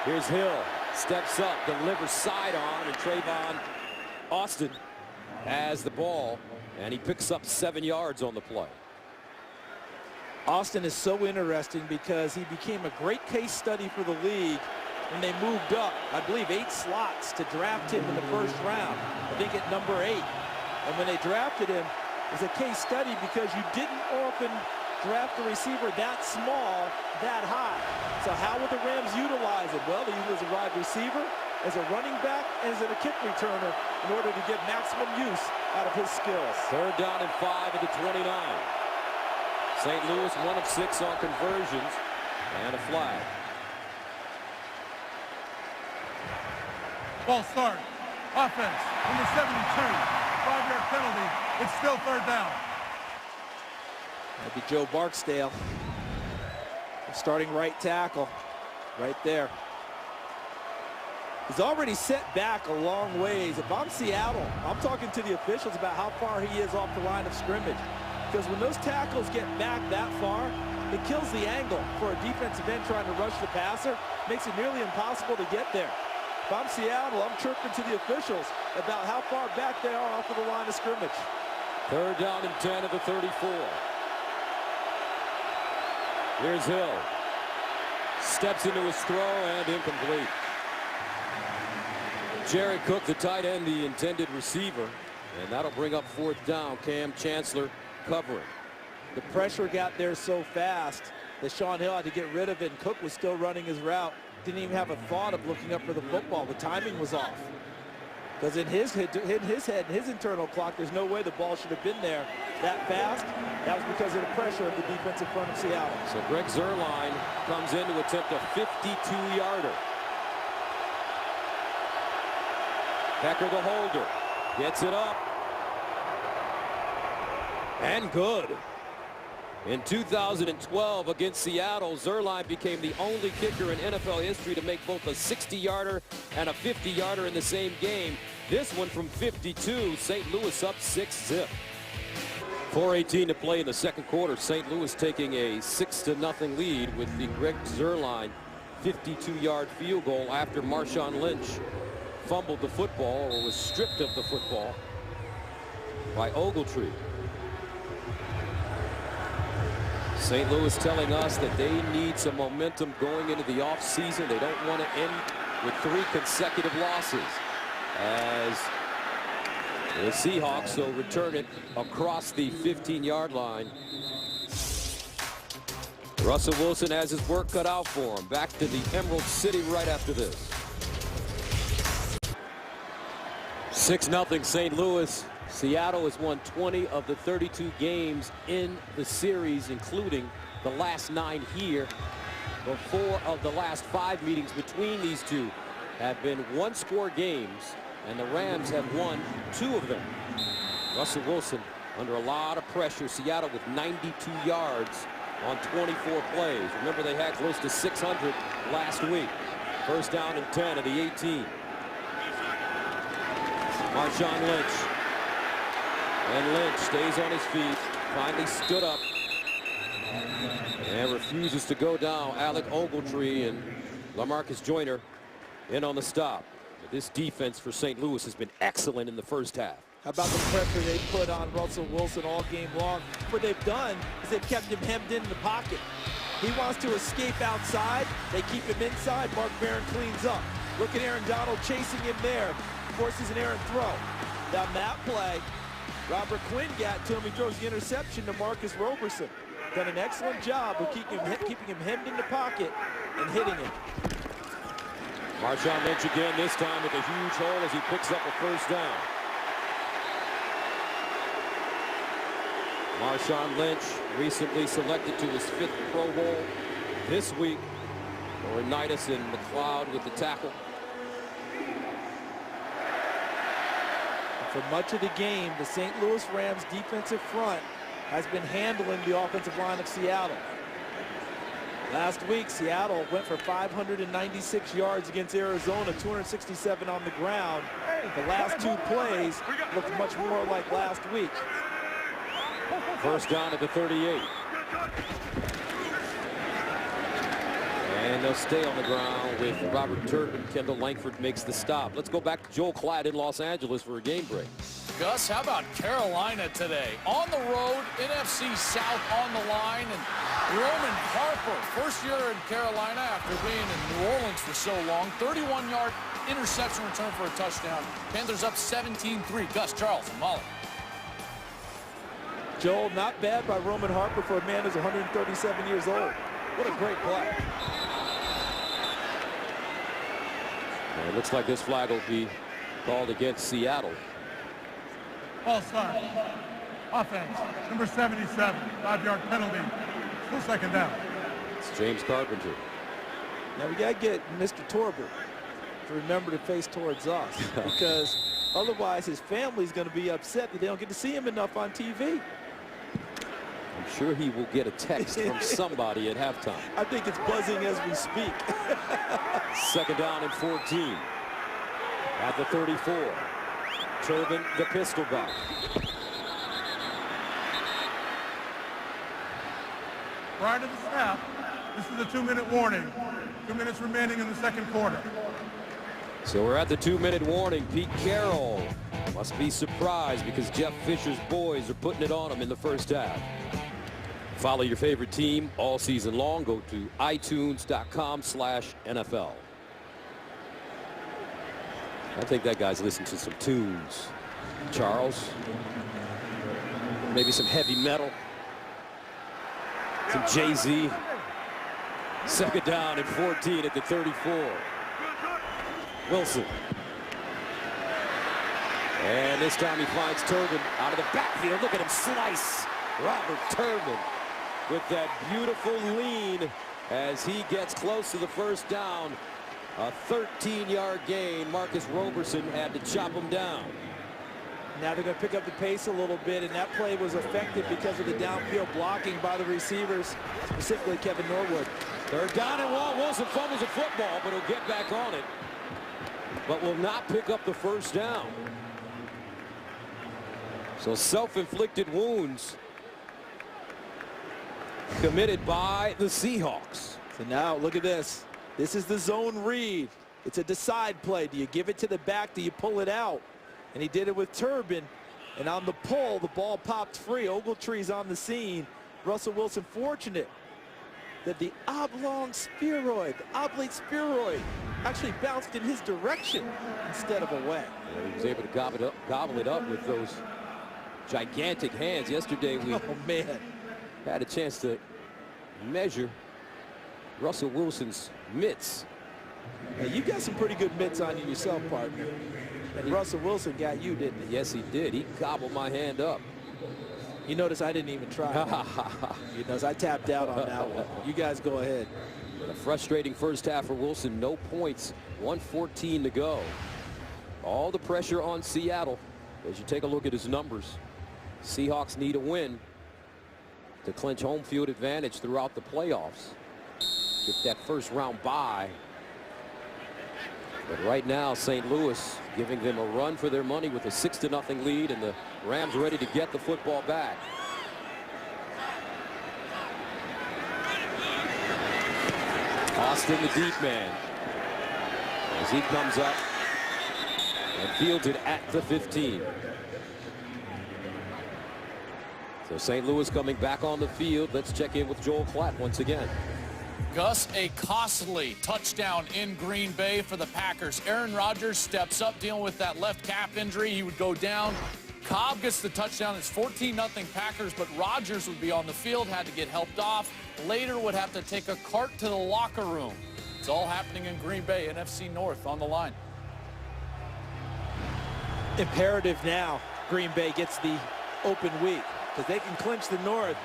Here's Hill, steps up, delivers sidearm, and Trayvon Austin has the ball, and he picks up 7 yards on the play. Austin is so interesting because he became a great case study for the league when they moved up, I believe, 8 slots to draft him in the first round. I think at number 8. And when they drafted him, it was a case study because you didn't often draft a receiver that small, that high. So how would the Rams utilize it? Well, they use him as a wide receiver, as a running back, and as a kick returner in order to get maximum use out of his skills. Third down and 5 at the 29. St. Louis 1 of 6 on conversions, and a flag. Ball start. Offense. Number 72. 5-yard penalty. It's still third down. That'd be Joe Barksdale, starting right tackle, right there. He's already set back a long ways. If I'm Seattle, I'm talking to the officials about how far he is off the line of scrimmage. Because when those tackles get back that far, it kills the angle for a defensive end trying to rush the passer. Makes it nearly impossible to get there. If I'm Seattle, I'm chirping to the officials about how far back they are off of the line of scrimmage. Third down and 10 at the 34. Here's Hill. Steps into his throw and incomplete. Jared Cook, the tight end, the intended receiver. And that'll bring up fourth down. Cam Chancellor covering. The pressure got there so fast that Sean Hill had to get rid of it, and Cook was still running his route. Didn't even have a thought of looking up for the football. The timing was off. Because in his head, in his internal clock, there's no way the ball should have been there that fast. That was because of the pressure of the defensive front of Seattle. So Greg Zuerlein comes in to attempt a 52-yarder. Becker, the holder, gets it up. And good. In 2012 against Seattle, Zuerlein became the only kicker in NFL history to make both a 60-yarder and a 50-yarder in the same game. This one from 52, St. Louis up 6-zip. 4:18 to play in the second quarter. St. Louis taking a 6-0 lead with the Greg Zuerlein 52-yard field goal after Marshawn Lynch fumbled the football or was stripped of the football by Ogletree. St. Louis telling us that they need some momentum going into the offseason. They don't want to end with 3 consecutive losses, as the Seahawks will return it across the 15-yard line. Russell Wilson has his work cut out for him. Back to the Emerald City right after this. 6-0 St. Louis. Seattle has won 20 of the 32 games in the series, including the last 9 here. But 4 of the last 5 meetings between these two have been one-score games, and the Rams have won 2 of them. Russell Wilson under a lot of pressure. Seattle with 92 yards on 24 plays. Remember, they had close to 600 last week. First down and 10 at the 18. Marshawn Lynch. And Lynch stays on his feet, finally stood up, and refuses to go down. Alec Ogletree and LaMarcus Joyner in on the stop. But this defense for St. Louis has been excellent in the first half. How about the pressure they put on Russell Wilson all game long? What they've done is they've kept him hemmed in the pocket. He wants to escape outside. They keep him inside. Mark Barron cleans up. Look at Aaron Donald chasing him there. Forces an errant throw. Down that play, Robert Quinn got to him. He throws the interception to Marcus Roberson. Done an excellent job of keeping him hemmed in the pocket and hitting him. Marshawn Lynch again, this time with a huge hole as he picks up a first down. Marshawn Lynch recently selected to his 5th Pro Bowl this week. Laurinaitis and McLeod with the tackle. For much of the game, the St. Louis Rams defensive front has been handling the offensive line of Seattle. Last week, Seattle went for 596 yards against Arizona, 267 on the ground. The last 2 plays looked much more like last week. First down at the 38. And they'll stay on the ground with Robert Turbin. Kendall Langford makes the stop. Let's go back to Joel Klatt in Los Angeles for a game break. Gus, how about Carolina today? On the road, NFC South on the line, and Roman Harper, first year in Carolina after being in New Orleans for so long, 31-yard interception return for a touchdown. Panthers up 17-3. Gus, Charles, and Molly. Joel, not bad by Roman Harper for a man who's 137 years old. What a great play. And it looks like this flag will be called against Seattle. Ball start. Offense, number 77, 5-yard penalty. Still second down. It's James Carpenter. Now we got to get Mr. Torber to remember to face towards us because otherwise his family's going to be upset that they don't get to see him enough on TV. I'm sure he will get a text from somebody at halftime. I think it's buzzing as we speak. Second down and 14. At the 34. Turbin, the pistol back. Prior to the snap, this is a 2-minute warning. 2 minutes remaining in the second quarter. So we're at the 2-minute warning. Pete Carroll must be surprised because Jeff Fisher's boys are putting it on him in the first half. Follow your favorite team all season long. Go to itunes.com/NFL. I think that guy's listening to some tunes. Charles. Maybe some heavy metal. Some Jay-Z. Second down and 14 at the 34. Wilson. And this time he finds Turbin out of the backfield. Look at him slice. Robert Turbin with that beautiful lean as he gets close to the first down. A 13-yard gain. Marcus Roberson had to chop him down. Now they're going to pick up the pace a little bit, and that play was effective because of the downfield blocking by the receivers, specifically Kevin Norwood. Third down and long. Wilson fumbles the football, but he'll get back on it. But will not pick up the first down. So self-inflicted wounds committed by the Seahawks. So now look at this. This is the zone read. It's a decide play. Do you give it to the back? Do you pull it out? And he did it with Turbin. And on the pull, the ball popped free. Ogletree's on the scene. Russell Wilson fortunate that the oblong spheroid, the oblate spheroid, actually bounced in his direction instead of away. Yeah, he was able to gobble it up with those gigantic hands. Yesterday we had a chance to measure Russell Wilson's mitts. Hey, you got some pretty good mitts on you yourself, partner. And Russell Wilson got you, didn't he? Yes, he did. He gobbled my hand up. You notice I didn't even try. You notice I tapped out on that one. You guys go ahead. A frustrating first half for Wilson. No points. 1:14 to go. All the pressure on Seattle. As you take a look at his numbers, Seahawks need a win to clinch home field advantage throughout the playoffs. Get that first round bye. But right now, St. Louis giving them a run for their money with a 6-0 lead, and the Rams ready to get the football back. Austin, the deep man, as he comes up and fields it at the 15. So St. Louis coming back on the field. Let's check in with Joel Klatt once again. Gus, a costly touchdown in Green Bay for the Packers. Aaron Rodgers steps up dealing with that left calf injury. He would go down. Cobb gets the touchdown. It's 14-0 Packers, but Rodgers would be on the field, had to get helped off. Later would have to take a cart to the locker room. It's all happening in Green Bay, NFC North on the line. Imperative now, Green Bay gets the open week because they can clinch the North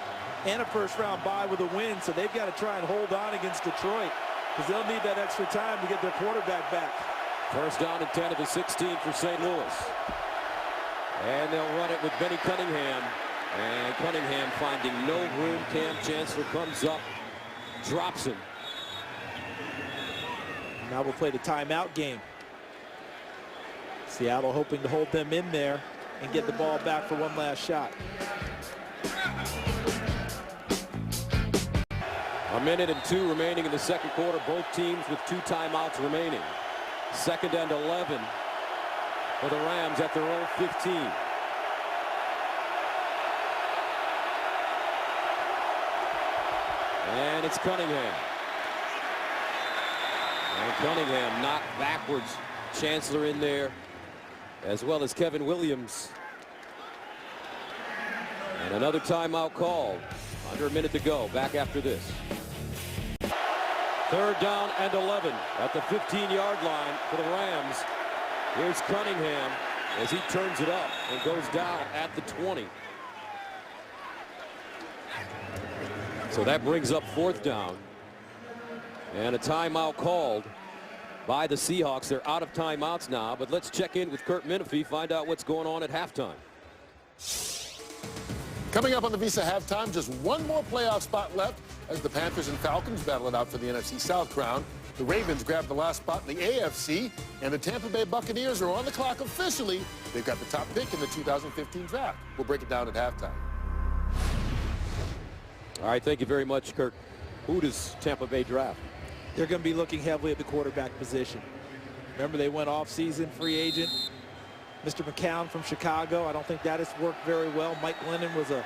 and a first-round bye with a win, so they've got to try and hold on against Detroit because they'll need that extra time to get their quarterback back. First down and 10 of the 16 for St. Louis. And they'll run it with Benny Cunningham. And Cunningham finding no room. Cam Chancellor comes up, drops him. Now we'll play the timeout game. Seattle hoping to hold them in there and get the ball back for one last shot. A minute and 2 remaining in the second quarter. Both teams with 2 timeouts remaining. 2nd and 11 for the Rams at their own 15. And it's Cunningham. And Cunningham knocked backwards. Chancellor in there, as well as Kevin Williams. And another timeout called. Under a minute to go. Back after this. 3rd down and 11 at the 15-yard line for the Rams. Here's Cunningham as he turns it up and goes down at the 20. So that brings up 4th down. And a timeout called by the Seahawks. They're out of timeouts now, but let's check in with Kurt Menefee, find out what's going on at halftime. Coming up on the Visa halftime, just one more playoff spot left as the Panthers and Falcons battle it out for the NFC South crown. The Ravens grab the last spot in the AFC, and the Tampa Bay Buccaneers are on the clock officially. They've got the top pick in the 2015 draft. We'll break it down at halftime. All right, thank you very much, Kurt. Who does Tampa Bay draft? They're going to be looking heavily at the quarterback position. Remember, they went off-season free agent. Mr. McCown from Chicago. I don't think that has worked very well. Mike Glennon was a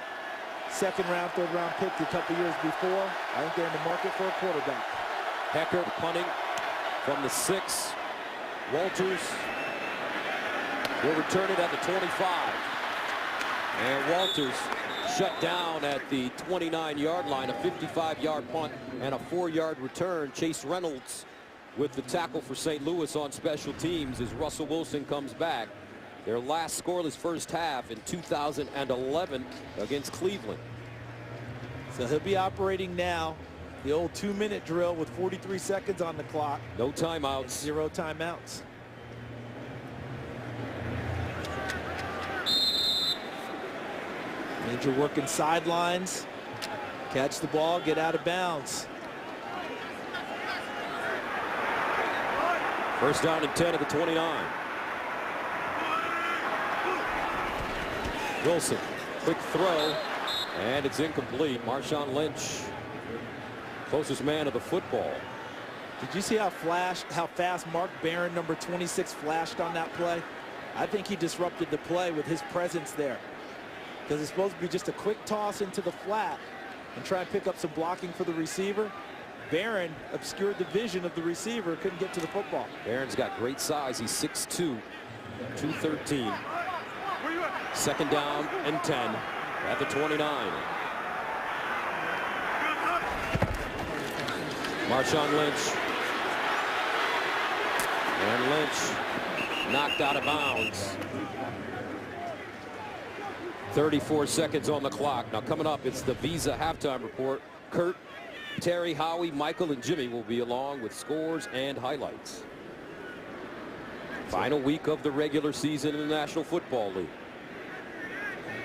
2nd-round, 3rd-round pick a couple years before. I think they're in the market for a quarterback. Hecker punting from the 6. Walters will return it at the 25. And Walters shut down at the 29-yard line, a 55-yard punt and a 4-yard return. Chase Reynolds with the tackle for St. Louis on special teams as Russell Wilson comes back. Their last scoreless first half in 2011 against Cleveland. So he'll be operating now the old 2-minute drill with 43 seconds on the clock. No timeouts. 0 timeouts. Major working sidelines. Catch the ball, get out of bounds. First down and 10 at the 29. Wilson, quick throw, and it's incomplete. Marshawn Lynch, closest man of the football. Did you see how fast Mark Barron, number 26, flashed on that play? I think he disrupted the play with his presence there, because it's supposed to be just a quick toss into the flat and try and pick up some blocking for the receiver. Barron obscured the vision of the receiver, couldn't get to the football. Barron's got great size. He's 6'2", 213. 2nd down and 10 at the 29. Marshawn Lynch. And Lynch knocked out of bounds. 34 seconds on the clock. Now coming up, it's the Visa halftime report. Kurt, Terry, Howie, Michael, and Jimmy will be along with scores and highlights. Final week of the regular season in the National Football League.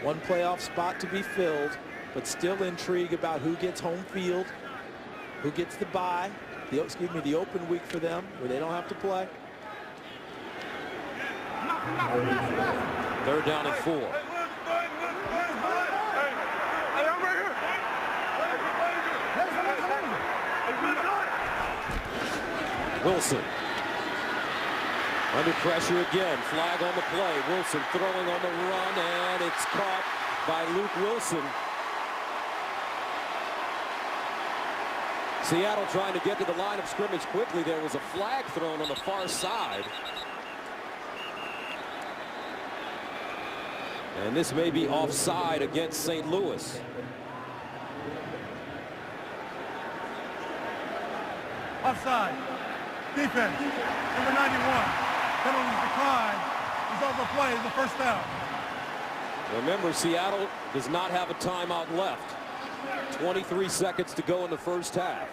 One playoff spot to be filled, but still intrigue about who gets home field, who gets the bye, the open week for them where they don't have to play. 3rd down and 4. Wilson under pressure again. Flag on the play. Wilson throwing on the run, and it's caught by Luke Wilson. Seattle trying to get to the line of scrimmage quickly. There was a flag thrown on the far side. And this may be offside against St. Louis. Offside. Defense. Number 91. Penalties decline. Result of play is the first down. Remember, Seattle does not have a timeout left. 23 seconds to go in the first half.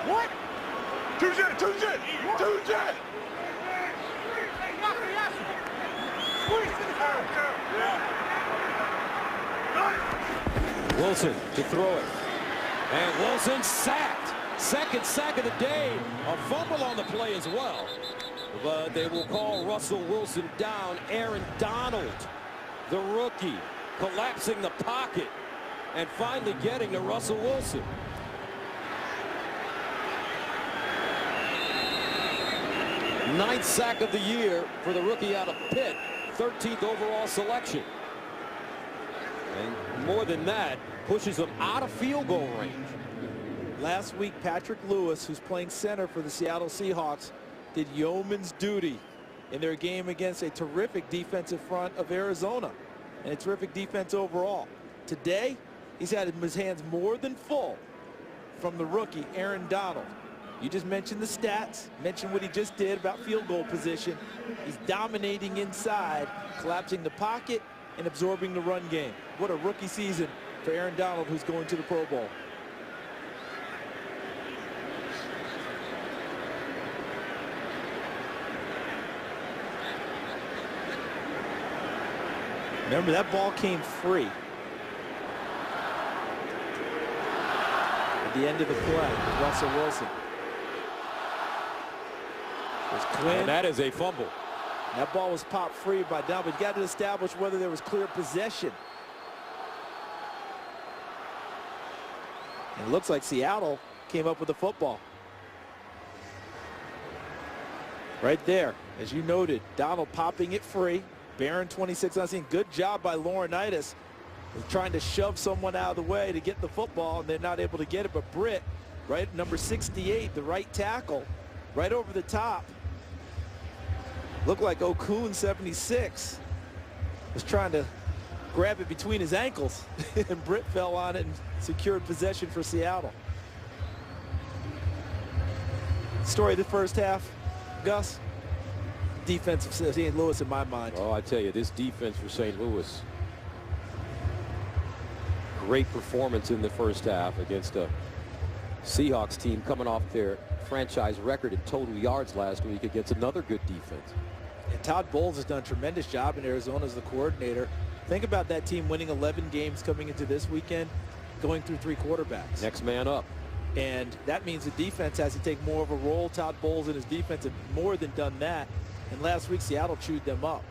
What? Two jet. Wilson to throw it. And Wilson sacked. Second sack of the day. A fumble on the play as well. But they will call Russell Wilson down. Aaron Donald, the rookie, collapsing the pocket and finally getting to Russell Wilson. Ninth sack of the year for the rookie out of Pitt. 13th overall selection. And more than that, pushes him out of field goal range. Last week, Patrick Lewis, who's playing center for the Seattle Seahawks, did yeoman's duty in their game against a terrific defensive front of Arizona and a terrific defense overall. Today, he's had his hands more than full from the rookie, Aaron Donald. You just mentioned the stats, mentioned what he just did about field goal position. He's dominating inside, collapsing the pocket, and absorbing the run game. What a rookie season for Aaron Donald, who's going to the Pro Bowl. Remember, that ball came free at the end of the play. Russell Wilson. And that is a fumble. That ball was popped free by Donald, but you got to establish whether there was clear possession. And it looks like Seattle came up with the football. Right there, as you noted, Donald popping it free. Barron 26 on scene. Good job by Laurinaitis trying to shove someone out of the way to get the football, and they're not able to get it. But Britt, right, number 68, the right tackle, right over the top. Looked like Okun 76 was trying to grab it between his ankles, and Britt fell on it and secured possession for Seattle. Story of the first half, Gus? Defense of St. Louis in my mind. Oh, I tell you, this defense for St. Louis. Great performance in the first half against a Seahawks team coming off their franchise record in total yards last week against another good defense. And Todd Bowles has done a tremendous job in Arizona as the coordinator. Think about that team winning 11 games coming into this weekend, going through 3 quarterbacks. Next man up. And that means the defense has to take more of a role. Todd Bowles and his defense have more than done that. And last week, Seattle chewed them up.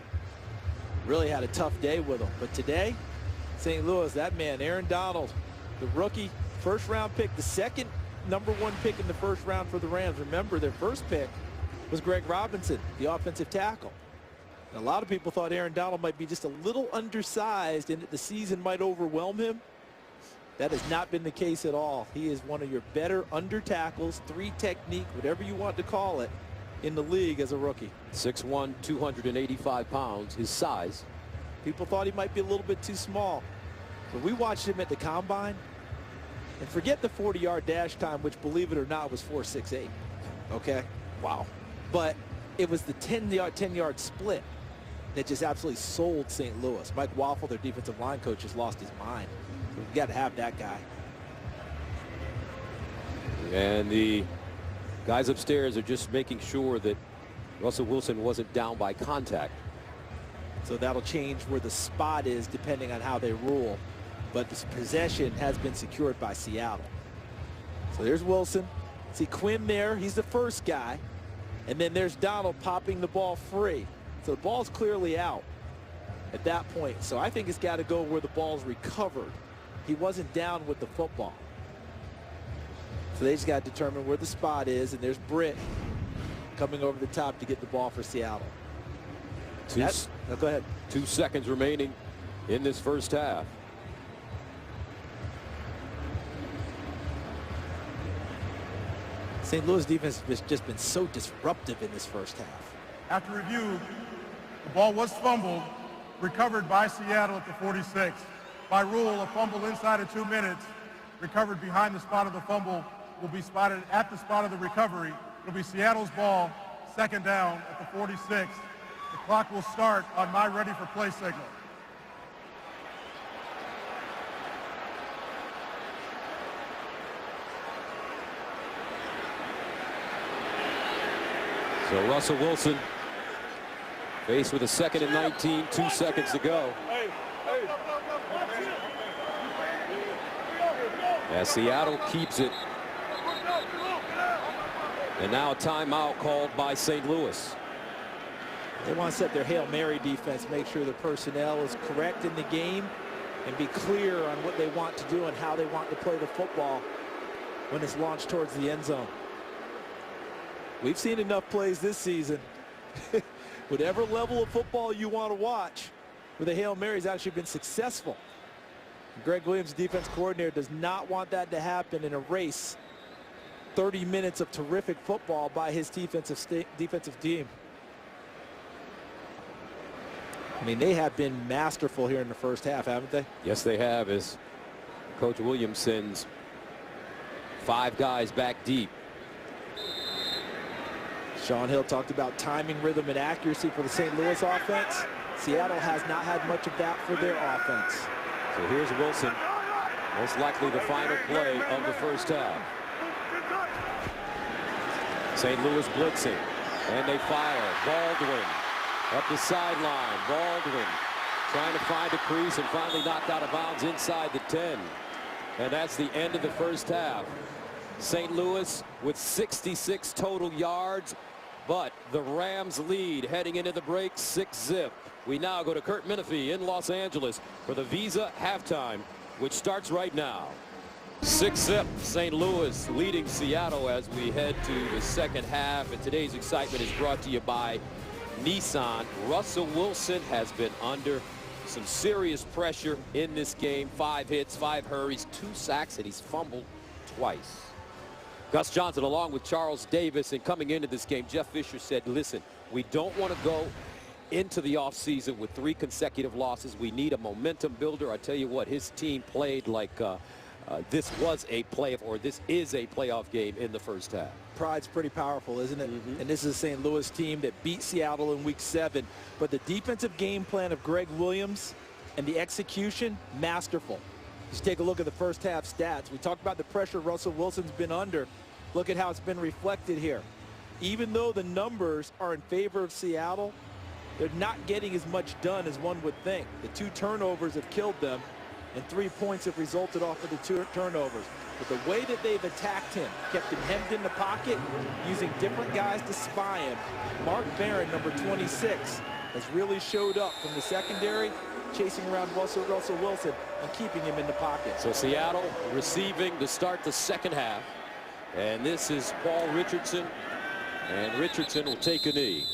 Really had a tough day with them. But today, St. Louis, that man, Aaron Donald, the rookie, first-round pick, the second #1 pick in the first round for the Rams. Remember, their first pick was Greg Robinson, the offensive tackle. And a lot of people thought Aaron Donald might be just a little undersized and that the season might overwhelm him. That has not been the case at all. He is one of your better under tackles, 3 technique, whatever you want to call it, in the league as a rookie. 6'1", 285 pounds, his size. People thought he might be a little bit too small. But we watched him at the combine, and forget the 40-yard dash time, which, believe it or not, was 4.68. Okay? Wow. But it was the 10-yard split that just absolutely sold St. Louis. Mike Waffle, their defensive line coach, has lost his mind. We've got to have that guy. And the guys upstairs are just making sure that Russell Wilson wasn't down by contact. So that'll change where the spot is depending on how they rule. But this possession has been secured by Seattle. So there's Wilson. See Quinn there. He's the first guy. And then there's Donald popping the ball free. So the ball's clearly out at that point. So I think it's got to go where the ball's recovered. He wasn't down with the football. So they just got to determine where the spot is. And there's Britt coming over the top to get the ball for Seattle. Go ahead. 2 seconds remaining in this first half. St. Louis defense has just been so disruptive in this first half. After review, the ball was fumbled, recovered by Seattle at the 46. By rule, a fumble inside of 2 minutes, recovered behind the spot of the fumble, will be spotted at the spot of the recovery. It'll be Seattle's ball, second down at the 46. The clock will start on my ready for play signal. So Russell Wilson faced with a 2nd and 19, 2 seconds to go. As Seattle keeps it. And now a timeout called by St. Louis. They want to set their Hail Mary defense, make sure the personnel is correct in the game, and be clear on what they want to do and how they want to play the football when it's launched towards the end zone. We've seen enough plays this season. Whatever level of football you want to watch, where the Hail Mary's actually been successful. Greg Williams, defense coordinator, does not want that to happen and erase 30 minutes of terrific football by his defensive team. I mean, they have been masterful here in the first half, haven't they? Yes, they have, as Coach Williams sends 5 guys back deep. Sean Hill talked about timing, rhythm, and accuracy for the St. Louis offense. Seattle has not had much of that for their offense. So here's Wilson, most likely the final play of the first half. St. Louis blitzing, and they fire. Baldwin up the sideline. Baldwin trying to find a crease and finally knocked out of bounds inside the 10. And that's the end of the first half. St. Louis with 66 total yards, but the Rams lead heading into the break 6-0. We now go to Kurt Menefee in Los Angeles for the Visa halftime, which starts right now. 6-0, St. Louis leading Seattle as we head to the second half. And today's excitement is brought to you by Nissan. Russell Wilson has been under some serious pressure in this game. 5 hits, 5 hurries, 2 sacks, and he's fumbled twice. Gus Johnson along with Charles Davis, and coming into this game, Jeff Fisher said, listen, we don't want to go into the offseason with 3 consecutive losses. We need a momentum builder. I tell you what, his team played like this is a playoff game in the first half. Pride's pretty powerful, isn't it? And this is a St. Louis team that beat Seattle in week 7. But the defensive game plan of Greg Williams and the execution, masterful. Just take a look at the first half stats. We talked about the pressure Russell Wilson's been under. Look at how it's been reflected here. Even though the numbers are in favor of Seattle, they're not getting as much done as one would think. The 2 turnovers have killed them, and 3 points have resulted off of the 2 turnovers. But the way that they've attacked him, kept him hemmed in the pocket, using different guys to spy him. Mark Barron, number 26, has really showed up from the secondary, chasing around Russell Wilson and keeping him in the pocket. So Seattle receiving to start the second half. And this is Paul Richardson. And Richardson will take a knee.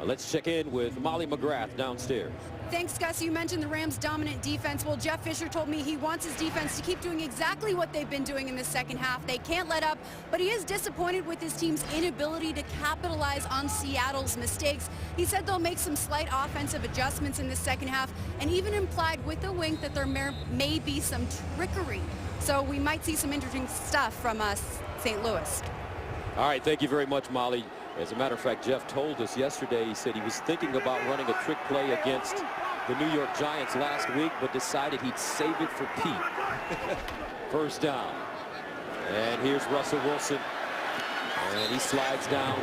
Let's check in with Molly McGrath downstairs. Thanks, Gus. You mentioned the Rams' dominant defense. Well, Jeff Fisher told me he wants his defense to keep doing exactly what they've been doing in the second half. They can't let up, but he is disappointed with his team's inability to capitalize on Seattle's mistakes. He said they'll make some slight offensive adjustments in the second half, and even implied with a wink that there may be some trickery. So we might see some interesting stuff from St. Louis. All right, thank you very much, Molly. As a matter of fact, Jeff told us yesterday, he said he was thinking about running a trick play against the New York Giants last week, but decided he'd save it for Pete. First down. And here's Russell Wilson. And he slides down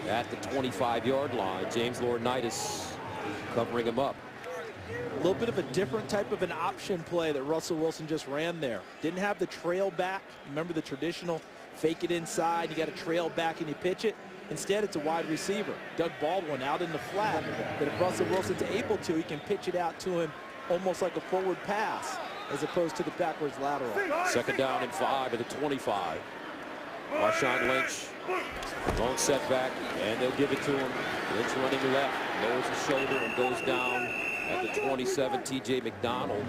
at the 25-yard line. James Laurinaitis covering him up. A little bit of a different type of an option play that Russell Wilson just ran there. Didn't have the trail back. Remember the traditional fake it inside, you got to trail back and you pitch it. Instead, it's a wide receiver. Doug Baldwin out in the flat, that if Russell Wilson's able to, he can pitch it out to him almost like a forward pass as opposed to the backwards lateral. Second down and 5 at the 25. Marshawn Lynch, long setback, and they'll give it to him. Lynch running left, lowers his shoulder and goes down at the 27. T.J. McDonald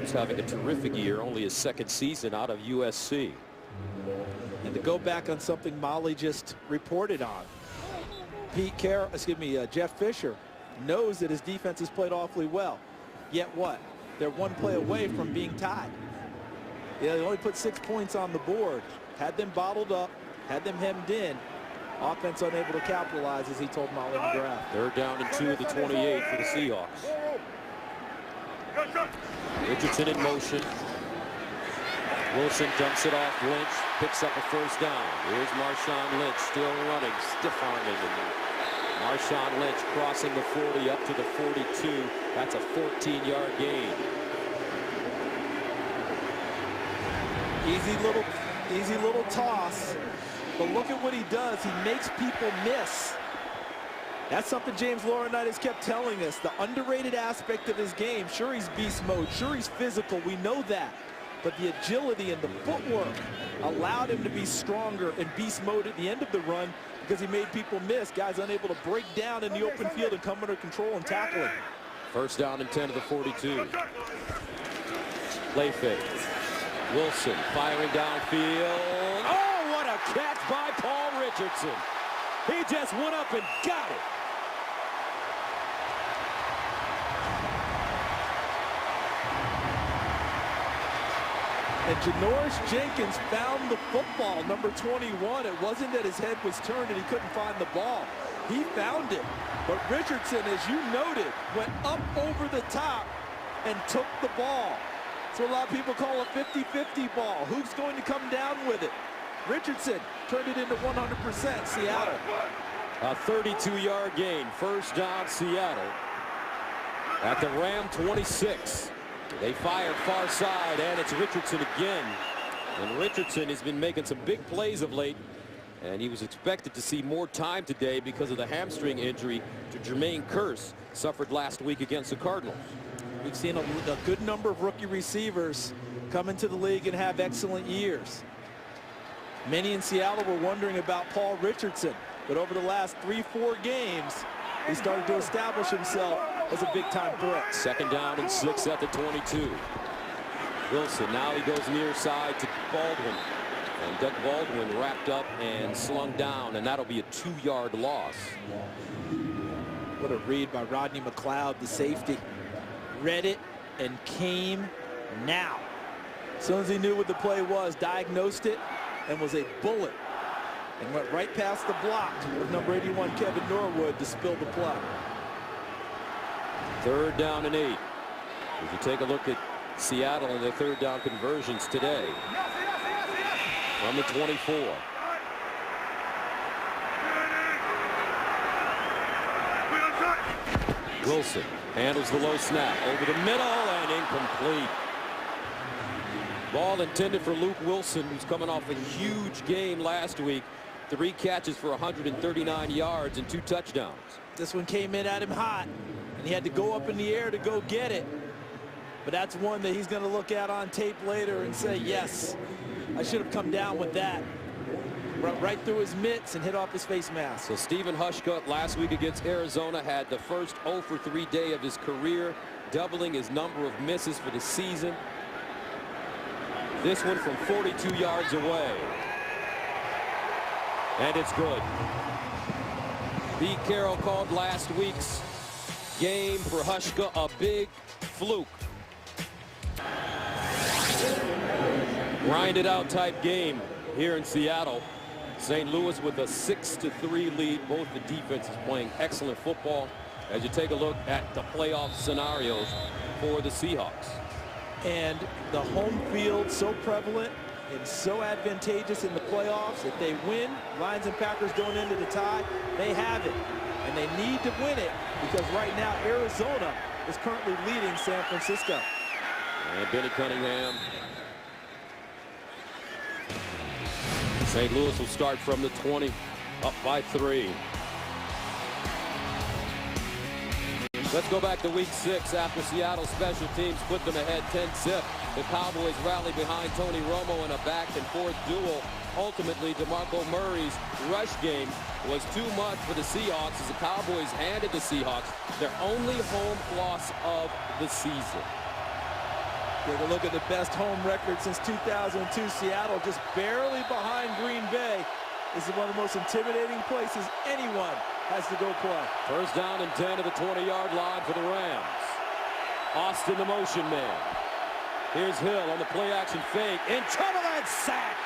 is having a terrific year, only his second season out of USC. And to go back on something Molly just reported on, Jeff Fisher knows that his defense has played awfully well. Yet what? They're one play away from being tied. Yeah, they only put 6 points on the board. Had them bottled up, had them hemmed in. Offense unable to capitalize, as he told Molly McGrath. They're down in 2 of the 28 for the Seahawks. Richardson in motion. Wilson dumps it off Lynch, picks up a first down. Here's Marshawn Lynch still running, stiff arming. Marshawn Lynch crossing the 40 up to the 42. That's a 14-yard gain. Easy little toss. But look at what he does. He makes people miss. That's something James Laurinaitis kept telling us. The underrated aspect of his game. Sure, he's beast mode. Sure, he's physical. We know that. But the agility and the footwork allowed him to be stronger and beast mode at the end of the run because he made people miss. Guys unable to break down in the open field and come under control and tackle him. First down and 10 to the 42. Play fake. Wilson firing downfield. Oh, what a catch by Paul Richardson. He just went up and got it. And Janoris Jenkins found the football, number 21. It wasn't that his head was turned and he couldn't find the ball. He found it. But Richardson, as you noted, went up over the top and took the ball. That's what a lot of people call a 50-50 ball. Who's going to come down with it? Richardson turned it into 100% Seattle. A 32-yard gain. First down, Seattle. At the Ram 26. They fire far side, and it's Richardson again. And Richardson has been making some big plays of late, and he was expected to see more time today because of the hamstring injury to Jermaine Kearse, suffered last week against the Cardinals. We've seen a good number of rookie receivers come into the league and have excellent years. Many in Seattle were wondering about Paul Richardson, but over the last 3-4 games, he started to establish himself as a big-time threat. Second down and 6 at the 22. Wilson, now he goes near side to Baldwin. And Doug Baldwin wrapped up and slung down, and that'll be a 2-yard loss. What a read by Rodney McLeod, the safety. Read it and came now. As soon as he knew what the play was, diagnosed it, and was a bullet. And went right past the block with number 81, Kevin Norwood, to spill the play. Third down and 8. If you take a look at Seattle and their third down conversions today. From the 24. Wilson handles the low snap over the middle and incomplete. Ball intended for Luke Wilson, who's coming off a huge game last week. 3 catches for 139 yards and 2 touchdowns. This one came in at him hot, and he had to go up in the air to go get it. But that's one that he's going to look at on tape later and say, yes, I should have come down with that. Right through his mitts and hit off his face mask. So Stephen Hushka last week against Arizona had the first 0 for 3 day of his career, doubling his number of misses for the season. This one from 42 yards away. And it's good. Pete Carroll called last week's game for Hushka a big fluke. Grinded out type game here in Seattle. St. Louis with a 6-3 lead. Both the defenses playing excellent football as you take a look at the playoff scenarios for the Seahawks. And the home field so prevalent and so advantageous in the playoffs. If they win, Lions and Packers going into the tie, they have it. And they need to win it because right now Arizona is currently leading San Francisco. And Benny Cunningham. St. Louis will start from the 20, up by 3. Let's go back to week 6 after Seattle special teams put them ahead 10-0. The Cowboys rally behind Tony Romo in a back-and-forth duel. Ultimately, DeMarco Murray's rush game was too much for the Seahawks as the Cowboys handed the Seahawks their only home loss of the season. Take a look at the best home record since 2002. Seattle just barely behind Green Bay. This is one of the most intimidating places anyone has to go play. First down and 10 to the 20-yard line for the Rams. Austin, the motion man. Here's Hill on the play-action fake. In trouble, and sack.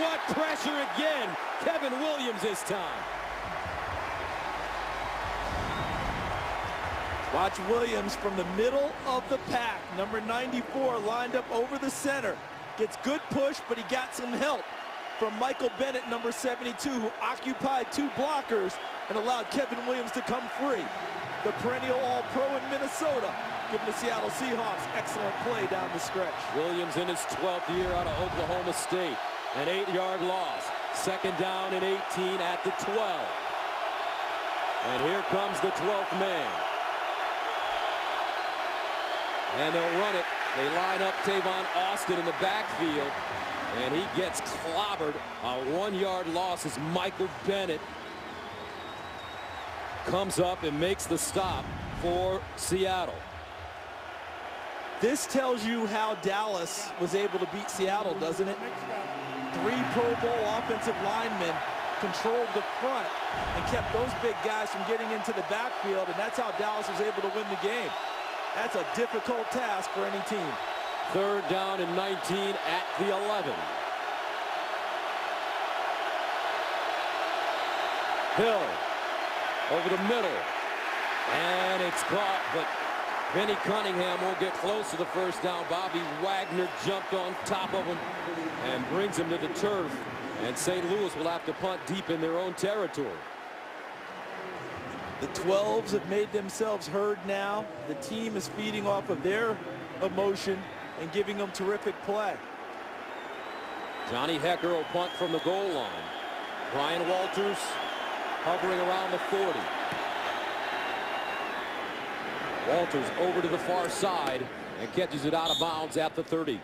What pressure again. Kevin Williams this time. Watch Williams from the middle of the pack. Number 94 lined up over the center. Gets good push, but he got some help from Michael Bennett, number 72, who occupied 2 blockers and allowed Kevin Williams to come free. The perennial All-Pro in Minnesota, giving the Seattle Seahawks excellent play down the stretch. Williams in his 12th year out of Oklahoma State. An 8-yard loss. Second down and 18 at the 12. And here comes the 12th man. And they'll run it. They line up Tavon Austin in the backfield. And he gets clobbered. A 1-yard loss as Michael Bennett comes up and makes the stop for Seattle. This tells you how Dallas was able to beat Seattle, doesn't it? 3 Pro Bowl offensive linemen controlled the front and kept those big guys from getting into the backfield, and that's how Dallas was able to win the game. That's a difficult task for any team. Third down and 19 at the 11. Hill over the middle. And it's caught, but Benny Cunningham won't get close to the first down. Bobby Wagner jumped on top of him and brings him to the turf. And St. Louis will have to punt deep in their own territory. The 12s have made themselves heard now. The team is feeding off of their emotion and giving them terrific play. Johnny Hecker will punt from the goal line. Brian Walters hovering around the 40. Walters over to the far side and catches it out of bounds at the 30.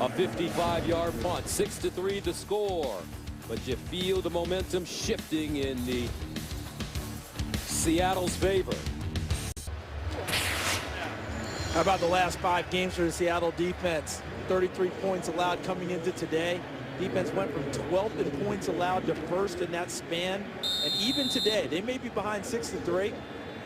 A 55-yard punt, 6-3 the score. But you feel the momentum shifting in the Seattle's favor. How about the last 5 games for the Seattle defense? 33 points allowed coming into today. Defense went from 12th in points allowed to 1st in that span. And even today, they may be behind 6-3,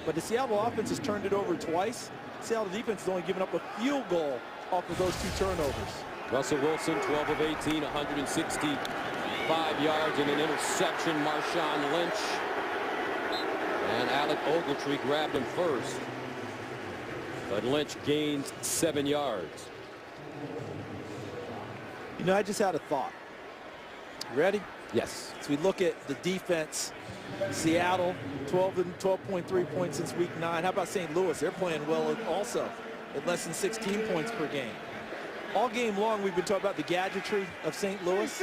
but the Seattle offense has turned it over twice. Seattle defense has only given up a field goal off of those 2 turnovers. Russell Wilson, 12 of 18, 165 yards and an interception. Marshawn Lynch and Alec Ogletree grabbed him first. But Lynch gains 7 yards. You know, I just had a thought. You ready? Yes. As we look at the defense, Seattle, 12.3 points since week 9. How about St. Louis? They're playing well also at less than 16 points per game. All game long, we've been talking about the gadgetry of St. Louis.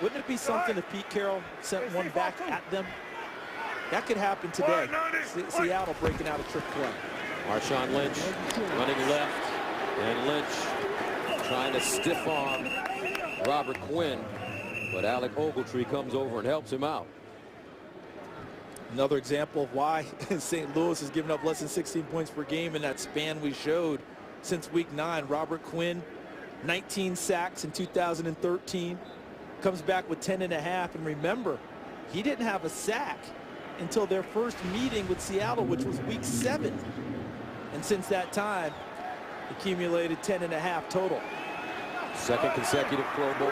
Wouldn't it be something if Pete Carroll sent one back at them? That could happen today. Seattle breaking out a trick play. Marshawn Lynch running left, and Lynch trying to stiff arm Robert Quinn, but Alec Ogletree comes over and helps him out. Another example of why St. Louis has given up less than 16 points per game in that span we showed since week 9. Robert Quinn, 19 sacks in 2013, comes back with 10.5. And remember, he didn't have a sack until their first meeting with Seattle, which was week 7. And since that time, accumulated 10.5 total. Second consecutive Pro Bowl.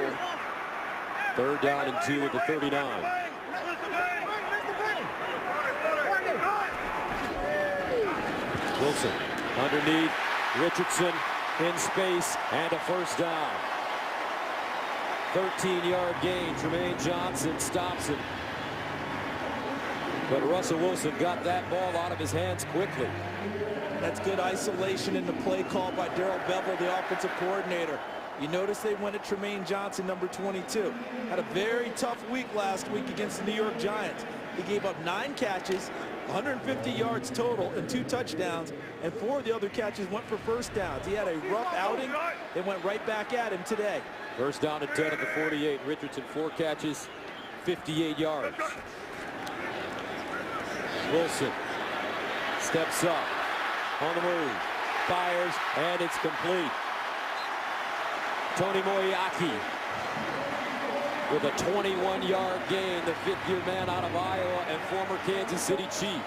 Third down and 2 at the 39. Wilson underneath, Richardson in space, and a first down. 13-yard gain. Tremaine Johnson stops him. But Russell Wilson got that ball out of his hands quickly. That's good isolation in the play call by Darrell Bevell, the offensive coordinator. You notice they went at Tremaine Johnson, number 22. Had a very tough week last week against the New York Giants. He gave up 9 catches, 150 yards total, and 2 touchdowns, and 4 of the other catches went for first downs. He had a rough outing. They went right back at him today. First down and 10 at the 48. Richardson, 4 catches, 58 yards. Wilson steps up, on the move, fires, and it's complete. Tony Moeaki with a 21-yard gain, the 5th-year man out of Iowa and former Kansas City Chief.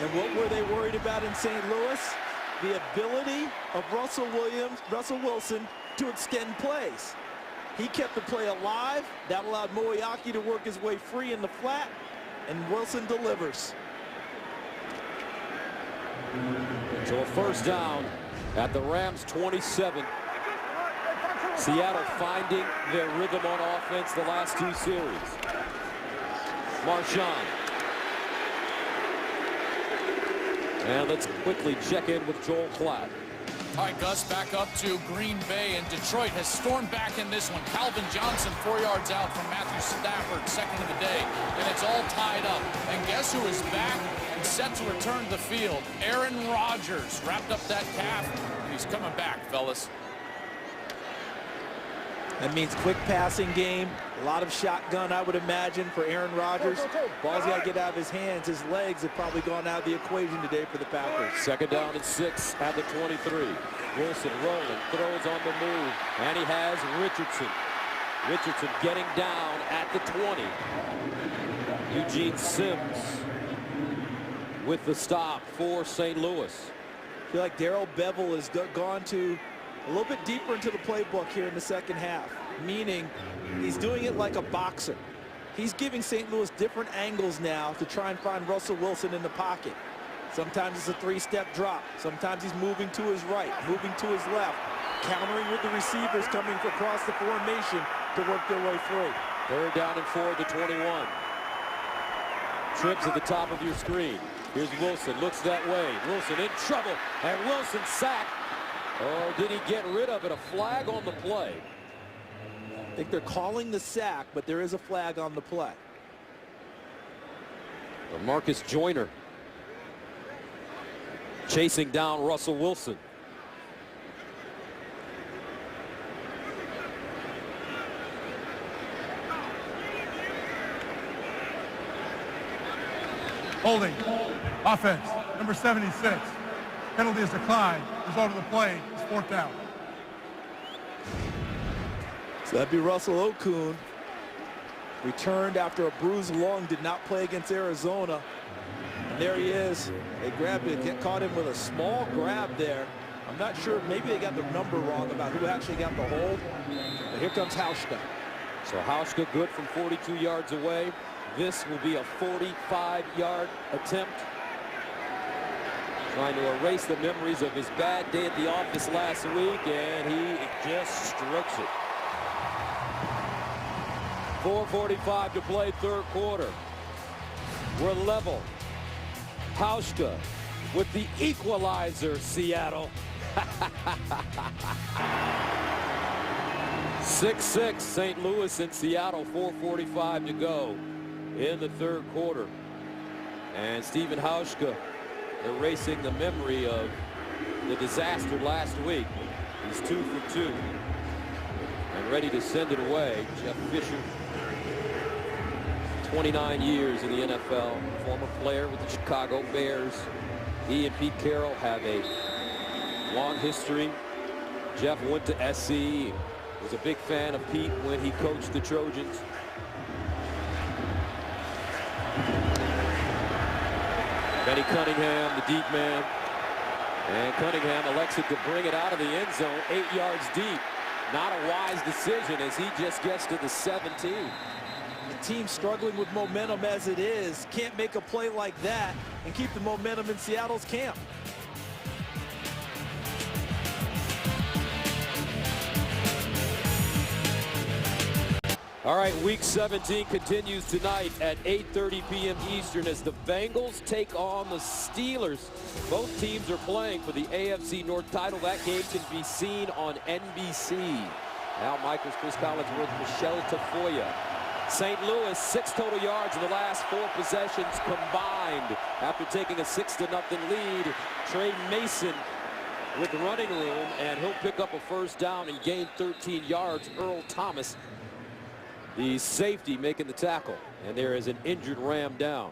And what were they worried about in St. Louis? The ability of Russell Wilson to extend plays. He kept the play alive. That allowed Moeaki to work his way free in the flat, and Wilson delivers. So a first down at the Rams 27. Seattle finding their rhythm on offense the last 2 series. Marshawn. And let's quickly check in with Joel Klatt. All right, Gus, back up to Green Bay, and Detroit has stormed back in this one. Calvin Johnson 4 yards out from Matthew Stafford, second of the day, and it's all tied up. And guess who is back and set to return to the field? Aaron Rodgers wrapped up that calf, and he's coming back, fellas. That means quick passing game, a lot of shotgun, I would imagine, for Aaron Rodgers. Ball's got to get out of his hands. His legs have probably gone out of the equation today for the Packers. Second down and 6 at the 23. Wilson rolling, throws on the move, and he has Richardson. Richardson getting down at the 20. Eugene Sims with the stop for St. Louis. I feel like Darrell Bevell has gone to a little bit deeper into the playbook here in the second half, meaning he's doing it like a boxer. He's giving St. Louis different angles now to try and find Russell Wilson in the pocket. Sometimes it's a 3-step drop. Sometimes he's moving to his right, moving to his left, countering with the receivers coming across the formation to work their way through. Third down and 4 at the 21. Trips at the top of your screen. Here's Wilson, looks that way. Wilson in trouble, and Wilson sacked. Oh, did he get rid of it? A flag on the play. I think they're calling the sack, but there is a flag on the play. Marcus Joyner chasing down Russell Wilson. Holding. Offense. Number 76. Penalty is declined. Result of the play is 4th down. So that'd be Russell Okung. Returned after a bruised lung, did not play against Arizona. And there he is. They grabbed it, caught him with a small grab there. I'm not sure, maybe they got the number wrong about who actually got the hold. But here comes Hauschka. So Hauschka good from 42 yards away. This will be a 45-yard attempt. Trying to erase the memories of his bad day at the office last week, and he just strokes it. 4:45 to play, third quarter. We're level. Hauschka with the equalizer, Seattle. 6-6, St. Louis and Seattle, 4:45 to go in the third quarter. And Stephen Hauschka erasing the memory of the disaster last week. He's 2 for 2 and ready to send it away. Jeff Fisher, 29 years in the NFL, former player with the Chicago Bears. He and Pete Carroll have a long history. Jeff went to SC, was a big fan of Pete when he coached the Trojans. Benny Cunningham, the deep man. And Cunningham elected to bring it out of the end zone 8 yards deep. Not a wise decision as he just gets to the 17. The team struggling with momentum as it is can't make a play like that and keep the momentum in Seattle's camp. All right, week 17 continues tonight at 8:30 p.m. Eastern as the Bengals take on the Steelers. Both teams are playing for the AFC North title. That game can be seen on NBC. Al Michaels, Chris Collinsworth, Michelle Tafoya St. Louis 6 total yards in the last 4 possessions combined. After taking a 6-0 lead, Trey Mason with running room, and he'll pick up a first down and gain 13 yards. Earl Thomas, the safety, making the tackle, and there is an injured Ram down.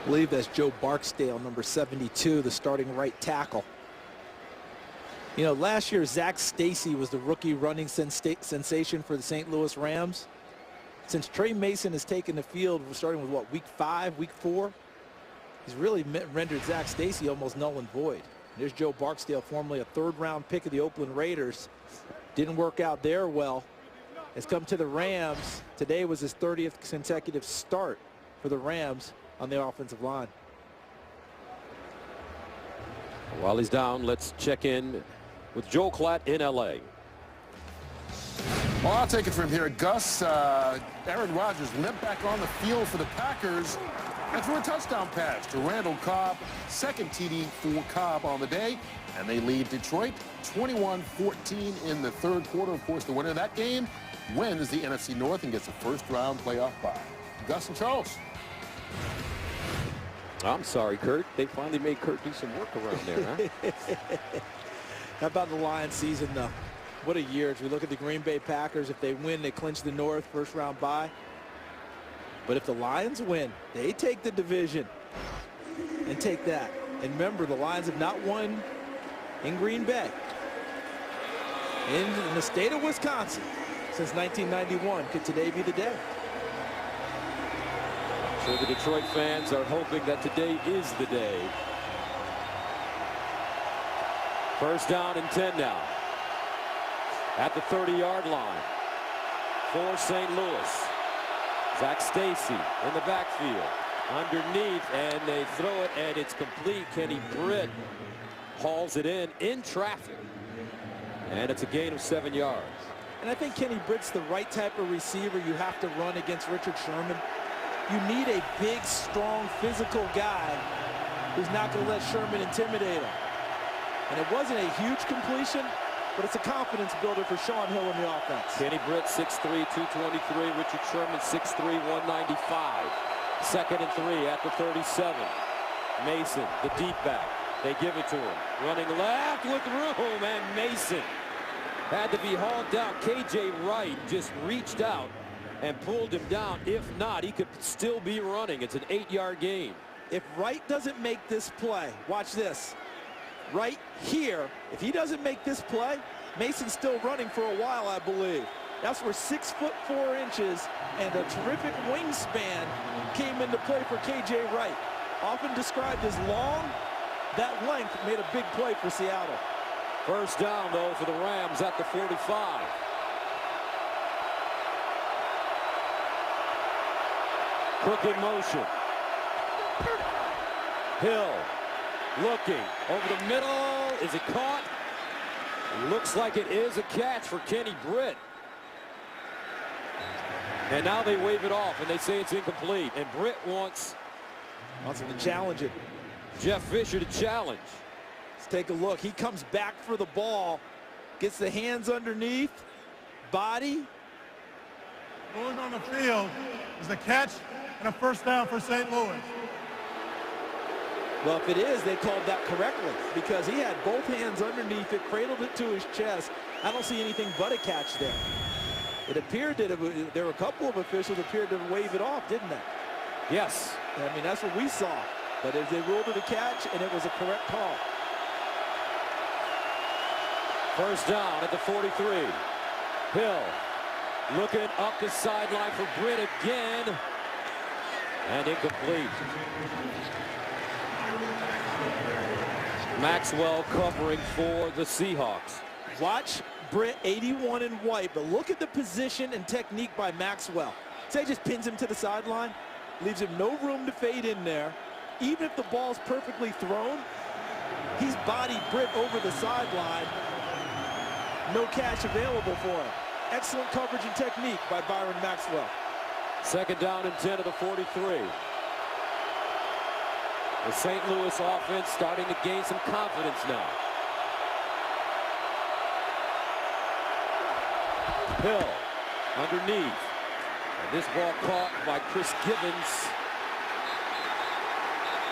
I believe that's Joe Barksdale, number 72, the starting right tackle. You know, last year Zach Stacy was the rookie running sensation for the St. Louis Rams. Since Trey Mason has taken the field, we're starting with what, week 5, week 4? He's really rendered Zach Stacy almost null and void. There's Joe Barksdale, formerly a 3rd-round pick of the Oakland Raiders. Didn't work out there well. Has come to the Rams. Today was his 30th consecutive start for the Rams on the offensive line. While he's down, let's check in with Joel Klatt in LA. Well, I'll take it from here. Gus, Aaron Rodgers went back on the field for the Packers and threw a touchdown pass to Randall Cobb. 2nd TD for Cobb on the day. And they lead Detroit 21-14 in the 3rd quarter. Of course, the winner of that game wins the NFC North and gets a 1st-round playoff bye. Gus and Charles. I'm sorry, Kurt. They finally made Kurt do some work around there, huh? How about the Lions season, though? What a year. As we look at the Green Bay Packers, if they win, they clinch the North, 1st-round bye. But if the Lions win, they take the division and take that. And remember, the Lions have not won in Green Bay, in the state of Wisconsin, since 1991. Could today be the day? So the Detroit fans are hoping that today is the day. 1st down and 10 now. At the 30-yard line for St. Louis. Zach Stacy in the backfield. Underneath, and they throw it, and it's complete. Kenny Britt hauls it in traffic. And it's a gain of 7 yards. And I think Kenny Britt's the right type of receiver you have to run against Richard Sherman. You need a big, strong, physical guy who's not going to let Sherman intimidate him. And it wasn't a huge completion, but it's a confidence builder for Sean Hill in the offense. Kenny Britt, 6'3", 223. Richard Sherman, 6'3", 195. 2nd and 3 at the 37. Mason, the deep back. They give it to him. Running left with room, and Mason had to be hauled down. K.J. Wright just reached out and pulled him down. If not, he could still be running. It's an 8-yard gain. If Wright doesn't make this play, watch this. Right here, if he doesn't make this play, Mason's still running for a while, I believe. That's where 6 foot 4 inches and a terrific wingspan came into play for K.J. Wright. Often described as long, that length made a big play for Seattle. 1st down, though, for the Rams at the 45. Crooked motion. Hill looking over the middle. Is it caught? Looks like it is a catch for Kenny Britt. And now they wave it off, and they say it's incomplete. And Britt wants him to challenge it. Jeff Fisher to challenge. Let's take a look. He comes back for the ball, gets the hands underneath, body. Going on the field is a catch and a 1st down for St. Louis. Well, if it is, they called that correctly because he had both hands underneath it, cradled it to his chest. I don't see anything but a catch there. It appeared that there were a couple of officials appeared to wave it off, didn't they? Yes. I mean, that's what we saw. But they ruled it a catch, and it was a correct call. 1st down at the 43. Hill looking up the sideline for Britt again. And incomplete. Maxwell covering for the Seahawks. Watch Britt, 81 in white, but look at the position and technique by Maxwell. Say just pins him to the sideline, leaves him no room to fade in there. Even if the ball's perfectly thrown, he's bodied Britt over the sideline. No catch available for him. Excellent coverage and technique by Byron Maxwell. 2nd down and 10 at the 43. The St. Louis offense starting to gain some confidence now. Hill underneath. And this ball caught by Chris Givens.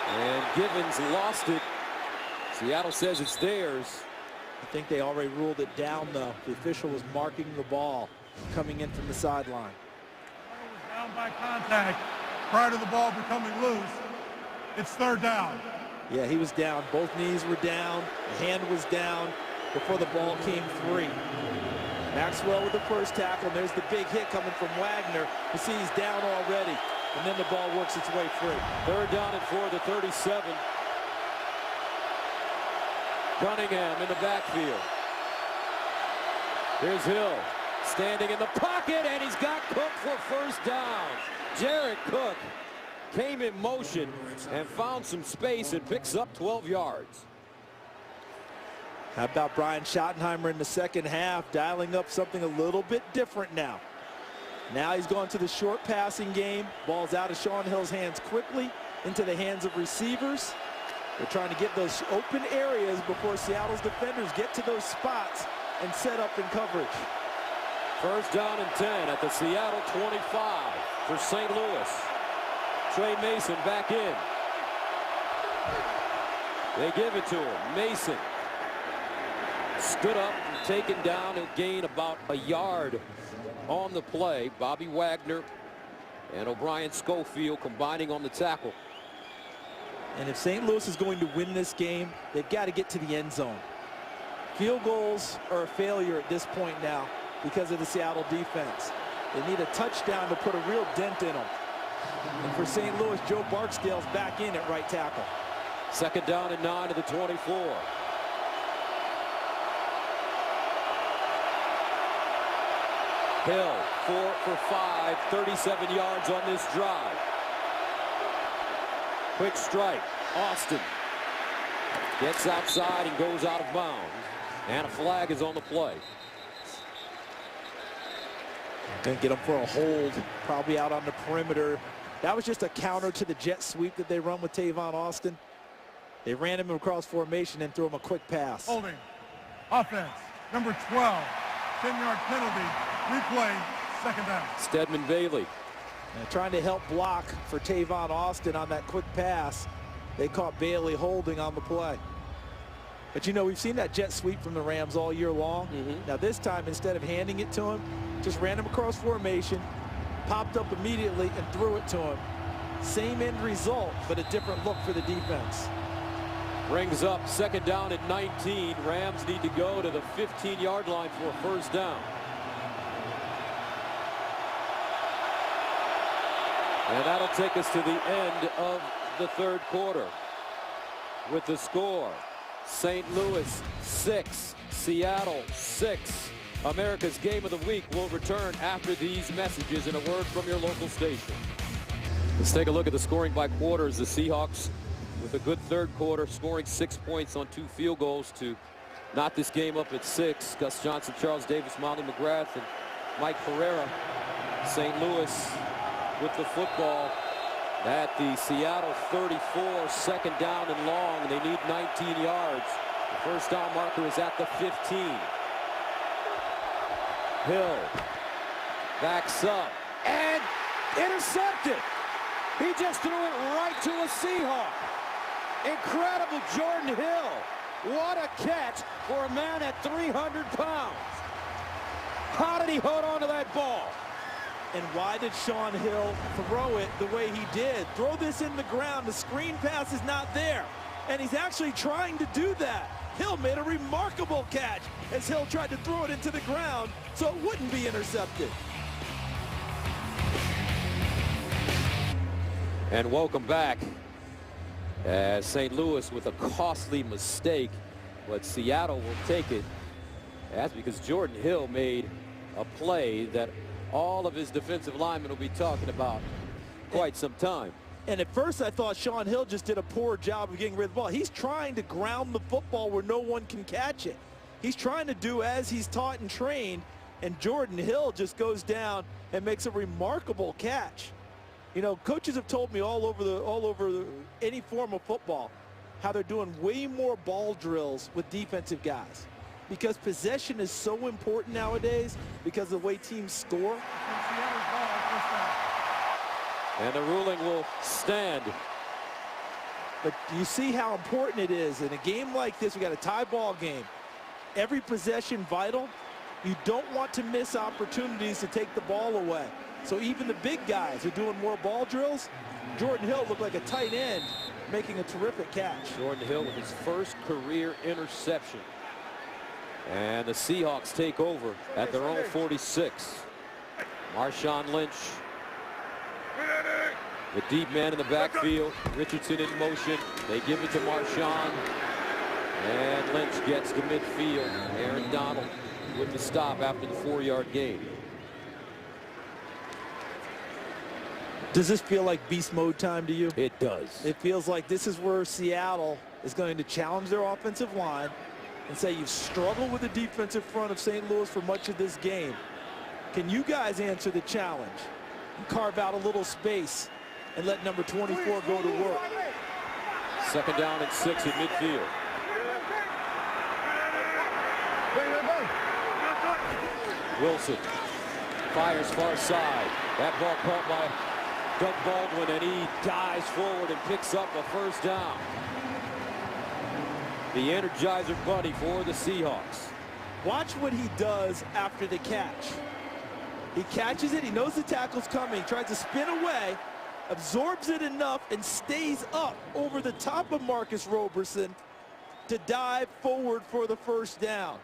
And Givens lost it. Seattle says it's theirs. I think they already ruled it down, though. The official was marking the ball coming in from the sideline. Down by contact prior to the ball becoming loose. It's third down. Yeah, he was down. Both knees were down. The hand was down before the ball came free. Maxwell with the first tackle. And there's the big hit coming from Wagner. You see he's down already. And then the ball works its way free. Third down and 4, the 37. Cunningham in the backfield. Here's Hill standing in the pocket, and he's got Cook for first down. Jared Cook came in motion and found some space and picks up 12 yards. How about Brian Schottenheimer in the second half, dialing up something a little bit different now. Now he's going to the short passing game. Ball's out of Sean Hill's hands quickly into the hands of receivers. They're trying to get those open areas before Seattle's defenders get to those spots and set up in coverage. First down and 10 at the Seattle 25 for St. Louis. Trey Mason back in. They give it to him. Mason stood up and taken down and gained about a yard on the play. Bobby Wagner and O'Brien Schofield combining on the tackle. And if St. Louis is going to win this game, they've got to get to the end zone. Field goals are a failure at this point now because of the Seattle defense. They need a touchdown to put a real dent in them. And for St. Louis, Joe Barksdale's back in at right tackle. Second down and 9 to the 24. Hill 4 for 5, 37 yards on this drive. Quick strike. Austin gets outside and goes out of bounds. And a flag is on the play. Gonna get him for a hold, probably out on the perimeter. That was just a counter to the jet sweep that they run with Tavon Austin. They ran him across formation and threw him a quick pass. Holding. Offense. Number 12. 10-yard penalty. Replay. Second down. Stedman Bailey. And trying to help block for Tavon Austin on that quick pass. They caught Bailey holding on the play. But you know, we've seen that jet sweep from the Rams all year long. Now this time, instead of handing it to him, just ran him across formation, popped up immediately and threw it to him. Same end result, but a different look for the defense. Brings up second down at 19. Rams need to go to the 15-yard line for a first down. And that'll take us to the end of the third quarter with the score. St. Louis 6, Seattle 6. America's Game of the Week will return after these messages and a word from your local station. Let's take a look at the scoring by quarters. The Seahawks with a good third quarter, scoring 6 points on 2 field goals to knot this game up at 6. Gus Johnson, Charles Davis, Molly McGrath, and Mike Pereira. St. Louis with the football at the Seattle 34, second down and long. They need 19 yards. The first down marker is at the 15. Hill backs up and intercepted. He just threw it right to a Seahawk. Incredible Jordan Hill. What a catch for a man at 300 pounds. How did he hold on to that ball? And why did Sean Hill throw it the way he did? Throw this in the ground. The screen pass is not there. And he's actually trying to do that. Hill made a remarkable catch as Hill tried to throw it into the ground so it wouldn't be intercepted. And welcome back. As St. Louis with a costly mistake, but Seattle will take it. That's because Jordan Hill made a play that all of his defensive linemen will be talking about quite some time. And at first I thought Sean Hill just did a poor job of getting rid of the ball. He's trying to ground the football where no one can catch it. He's trying to do as he's taught and trained, and Jordan Hill just goes down and makes a remarkable catch. You know, coaches have told me all over any form of football how they're doing way more ball drills with defensive guys. because possession is so important nowadays because of the way teams score. And the ruling will stand. But you see how important it is. In a game like this, we got a tie ball game. Every possession vital. You don't want to miss opportunities to take the ball away. So even the big guys are doing more ball drills. Jordan Hill looked like a tight end making a terrific catch. Jordan Hill with his first career interception. And the Seahawks take over at their own 46. Marshawn Lynch, the deep man in the backfield. Richardson in motion. They give it to Marshawn. And Lynch gets to midfield. Aaron Donald with the stop after the 4-yard gain. Does this feel like beast mode time to you? It does. It feels like this is where Seattle is going to challenge their offensive line and say, you've struggled with the defensive front of St. Louis for much of this game. Can you guys answer the challenge and carve out a little space and let number 24 go to work? 2nd down and 6 in midfield. Wilson fires far side. That ball caught by Doug Baldwin, and he dives forward and picks up a 1st down. The Energizer Bunny for the Seahawks. Watch what he does after the catch. He catches it. He knows the tackle's coming. He tries to spin away, absorbs it enough, and stays up over the top of Marcus Roberson to dive forward for the 1st down.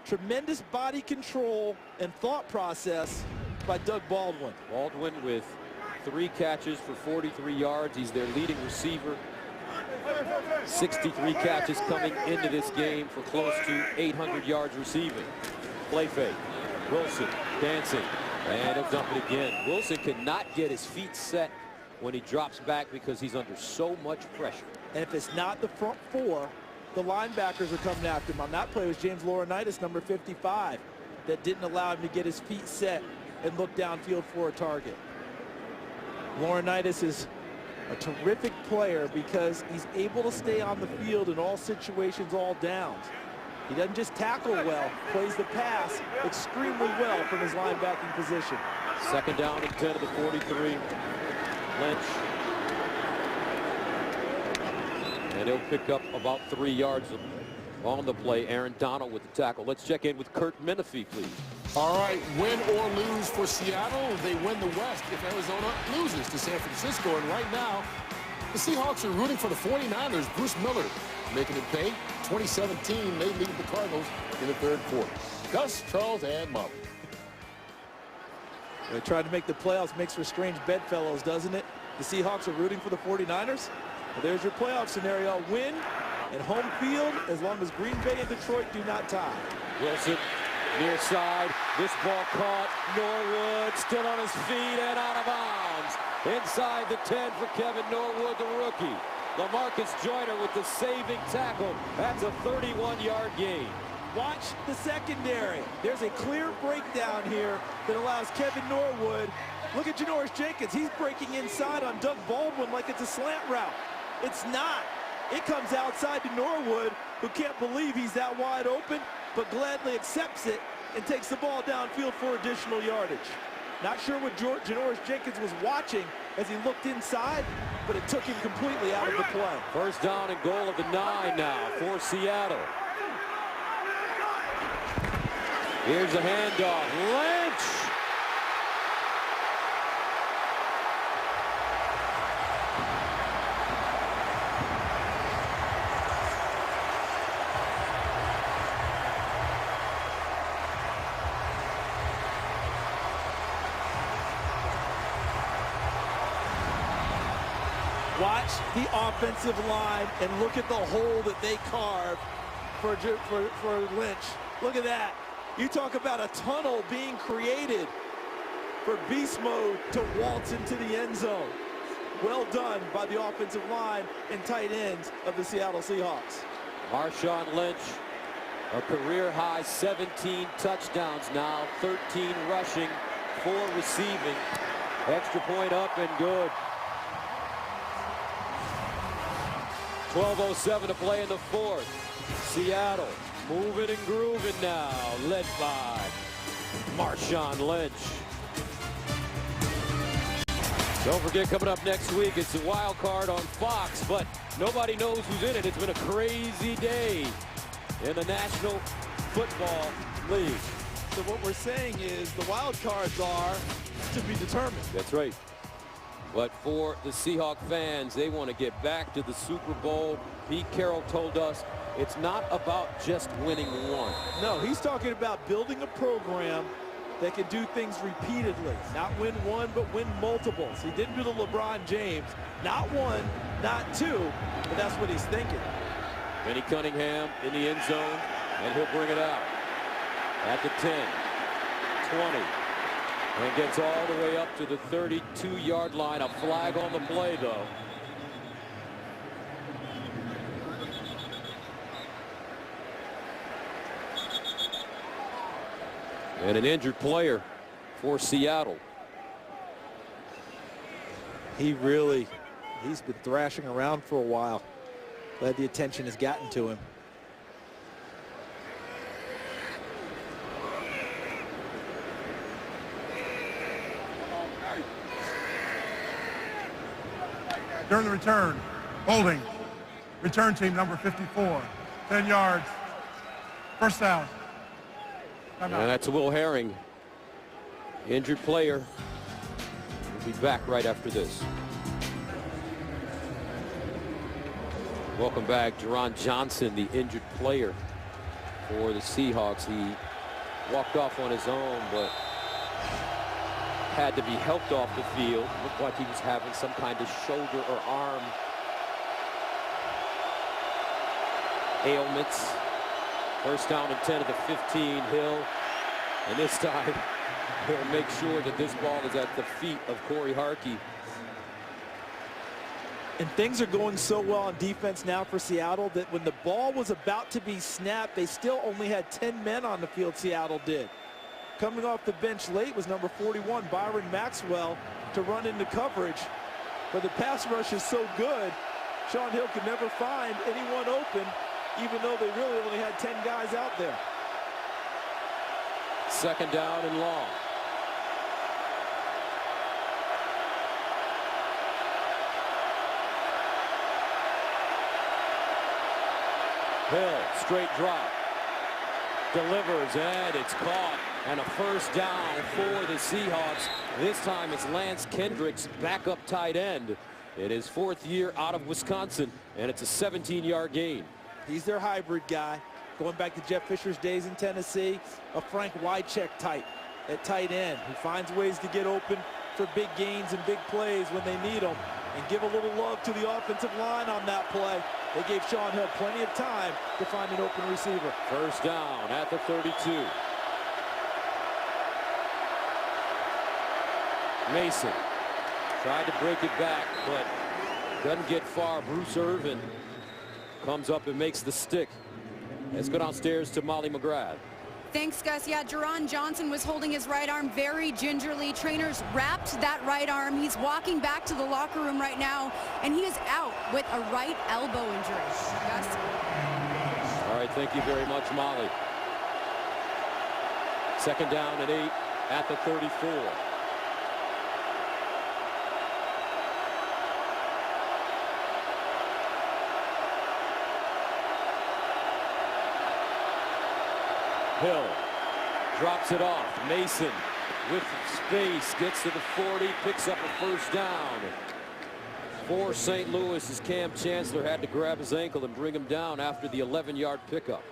Tremendous body control and thought process by Doug Baldwin. Baldwin with 3 catches for 43 yards. He's their leading receiver. 63 catches coming into this game for close to 800 yards receiving. Play fake. Wilson dancing, and he'll dump it again. Wilson cannot get his feet set when he drops back because he's under so much pressure. And if it's not the front 4, the linebackers are coming after him. On that play was James Laurinaitis, number 55, that didn't allow him to get his feet set and look downfield for a target. Laurinaitis is a terrific player because he's able to stay on the field in all situations, all downs. He doesn't just tackle well, plays the pass extremely well from his linebacking position. 2nd down and 10 of the 43. Lynch. And he'll pick up about 3 yards on the play. Aaron Donald with the tackle. Let's check in with Kurt Menefee, please. All right, win or lose for Seattle, they win the West if Arizona loses to San Francisco. And right now, the Seahawks are rooting for the 49ers. Bruce Miller making it pay. 2017, they lead the Cardinals in the 3rd quarter. Gus, Charles, and Molly. They tried to make the playoffs, makes for strange bedfellows, doesn't it? The Seahawks are rooting for the 49ers. Well, there's your playoff scenario. Win at home field as long as Green Bay and Detroit do not tie. Wilson near side. This ball caught. Norwood still on his feet and out of bounds. Inside the 10 for Kevin Norwood, the rookie. LaMarcus Joyner with the saving tackle. That's a 31-yard gain. Watch the secondary. There's a clear breakdown here that allows Kevin Norwood. Look at Janoris Jenkins. He's breaking inside on Doug Baldwin like it's a slant route. It's not. It comes outside to Norwood, who can't believe he's that wide open, but gladly accepts it and takes the ball downfield for additional yardage. Not sure what Janoris Jenkins was watching as he looked inside, but it took him completely out of the play. 1st down and goal of the 9 now for Seattle. Here's a handoff. Lynch! Watch the offensive line and look at the hole that they carved for Lynch. Look at that. You talk about a tunnel being created for beast mode to waltz into the end zone. Well done by the offensive line and tight ends of the Seattle Seahawks. Marshawn Lynch, a career-high 17 touchdowns now, 13 rushing, 4 receiving. Extra point up and good. 12:07 to play in the 4th. Seattle Moving and grooving now, led by Marshawn Lynch. Don't forget, coming up next week, it's the wild card on Fox, but nobody knows who's in it. It's been a crazy day in the National Football League. So what we're saying is the wild cards are to be determined. That's right. But for the Seahawks fans, they want to get back to the Super Bowl. Pete Carroll told us it's not about just winning one. No, he's talking about building a program that can do things repeatedly. Not win one, but win multiples. He didn't do the LeBron James. Not one, not two, but that's what he's thinking. Benny Cunningham in the end zone, and he'll bring it out at the 10, 20, and gets all the way up to the 32-yard line. A flag on the play, though. And an injured player for Seattle. He's been thrashing around for a while. Glad the attention has gotten to him. During the return, holding, return team number 54, 10 yards, first down. And that's Will Herring, injured player. We'll be back right after this. Welcome back. Jerron Johnson, the injured player for the Seahawks. He walked off on his own, but had to be helped off the field. Looked like he was having some kind of shoulder or arm ailments. First down and 10 at the 15, Hill. And this time, he'll make sure that this ball is at the feet of Corey Harkey. And things are going so well on defense now for Seattle that when the ball was about to be snapped, they still only had 10 men on the field, Seattle did. Coming off the bench late was number 41, Byron Maxwell, to run into coverage. But the pass rush is so good, Sean Hill could never find anyone open, even though they really only had 10 guys out there. Second down and long. Hill, straight drop. Delivers, and it's caught. And a first down for the Seahawks. This time it's Lance Kendricks, backup tight end. In his fourth year out of Wisconsin, and it's a 17-yard gain. He's their hybrid guy. Going back to Jeff Fisher's days in Tennessee, a Frank Wycheck type at tight end who finds ways to get open for big gains and big plays when they need them. And give a little love to the offensive line on that play. They gave Sean Hill plenty of time to find an open receiver. First down at the 32. Mason tried to break it back, but doesn't get far. Bruce Irvin comes up and makes the stick. Let's go downstairs to Molly McGrath. Thanks, Gus. Yeah, Jerron Johnson was holding his right arm very gingerly. Trainers wrapped that right arm. He's walking back to the locker room right now, and he is out with a right elbow injury. Gus? All right, thank you very much, Molly. Second down and 8 at the 34. Hill drops it off. Mason with space gets to the 40, picks up a first down. For St. Louis, as Cam Chancellor had to grab his ankle and bring him down after the 11-yard pickup.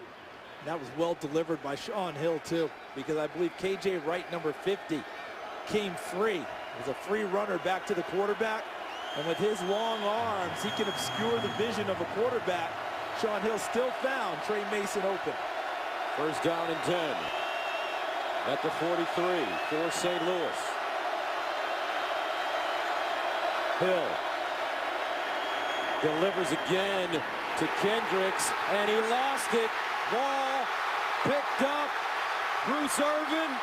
That was well delivered by Sean Hill, too, because I believe K.J. Wright, number 50, came free. It was a free runner back to the quarterback, and with his long arms, he can obscure the vision of a quarterback. Sean Hill still found Trey Mason open. First down and 10 at the 43 for St. Louis. Hill delivers again to Kendricks, and he lost it. Ball picked up. Bruce Irvin,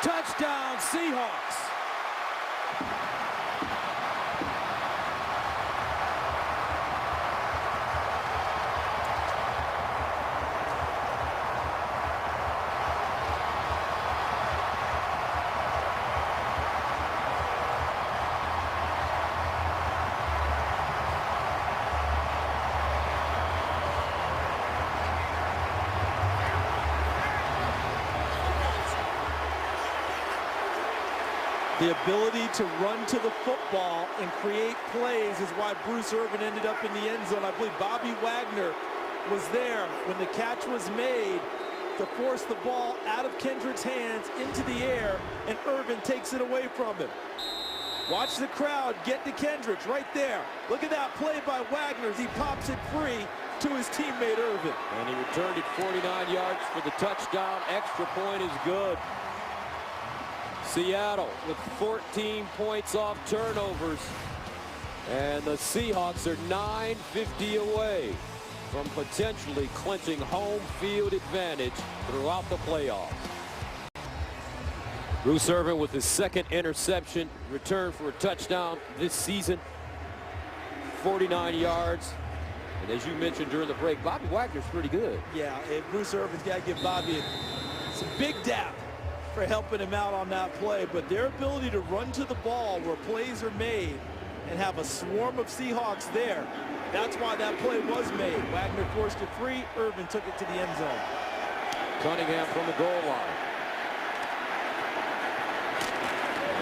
touchdown Seahawks. The ability to run to the football and create plays is why Bruce Irvin ended up in the end zone. I believe Bobby Wagner was there when the catch was made to force the ball out of Kendrick's hands into the air, and Irvin takes it away from him. Watch the crowd get to Kendricks right there. Look at that play by Wagner as he pops it free to his teammate Irvin. And he returned it 49 yards for the touchdown. Extra point is good. Seattle with 14 points off turnovers. And the Seahawks are 9:50 away from potentially clinching home field advantage throughout the playoffs. Bruce Irvin with his second interception, return for a touchdown this season. 49 yards. And as you mentioned during the break, Bobby Wagner's pretty good. Yeah, and Bruce Irvin's got to give Bobby some big dap for helping him out on that play. But their ability to run to the ball where plays are made and have a swarm of Seahawks there, that's why that play was made. Wagner forced it free. Irvin took it to the end zone. Cunningham from the goal line.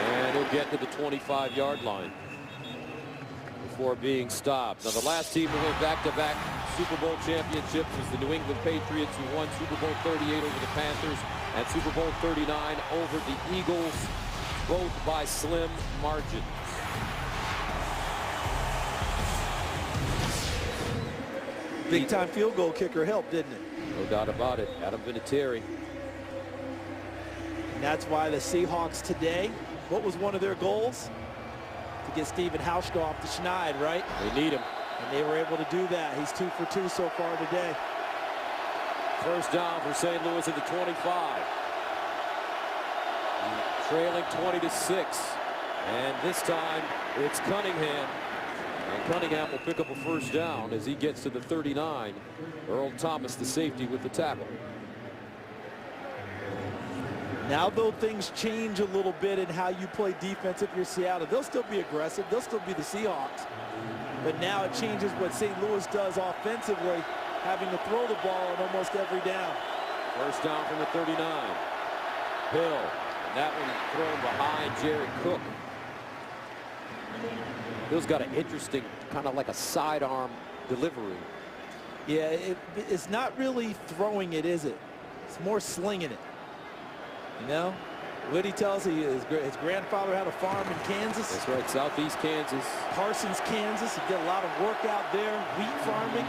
And he'll get to the 25-yard line before being stopped. Now, the last team to win back-to-back Super Bowl championships was the New England Patriots, who won Super Bowl 38 over the Panthers and Super Bowl 39 over the Eagles, both by slim margins. Big-time field goal kicker helped, didn't it? No doubt about it. Adam Vinatieri. And that's why the Seahawks today, what was one of their goals? To get Stephen Hauschka off the schneid, right? They need him. And they were able to do that. He's 2 for 2 so far today. First down for St. Louis at the 25. Trailing 20-6. And this time it's Cunningham. And Cunningham will pick up a first down as he gets to the 39. Earl Thomas, the safety, with the tackle. Now, though, things change a little bit in how you play defense if you're Seattle. They'll still be aggressive. They'll still be the Seahawks. But now it changes what St. Louis does offensively, having to throw the ball on almost every down. First down from the 39. Hill. And that one thrown behind Jared Cook. Hill's got an interesting, kind of like a sidearm delivery. Yeah, it's not really throwing it, is it? It's more slinging it. You know, Woody tells his grandfather had a farm in Kansas. That's right, southeast Kansas. Parsons, Kansas. He did a lot of work out there, wheat farming,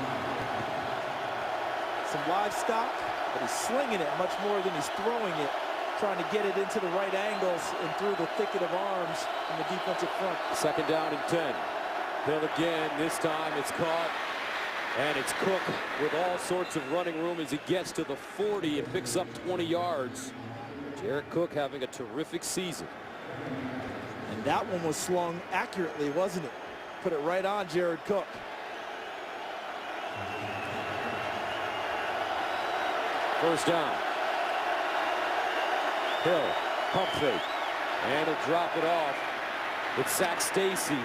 some livestock, but he's slinging it much more than he's throwing it, trying to get it into the right angles and through the thicket of arms in the defensive front. Second down and 10. Hill again, this time it's caught. And it's Cook with all sorts of running room as he gets to the 40 and picks up 20 yards. Jared Cook having a terrific season. And that one was slung accurately, wasn't it? Put it right on Jared Cook. First down. Hill, pump fake. And he'll drop it off. It sacks Stacy.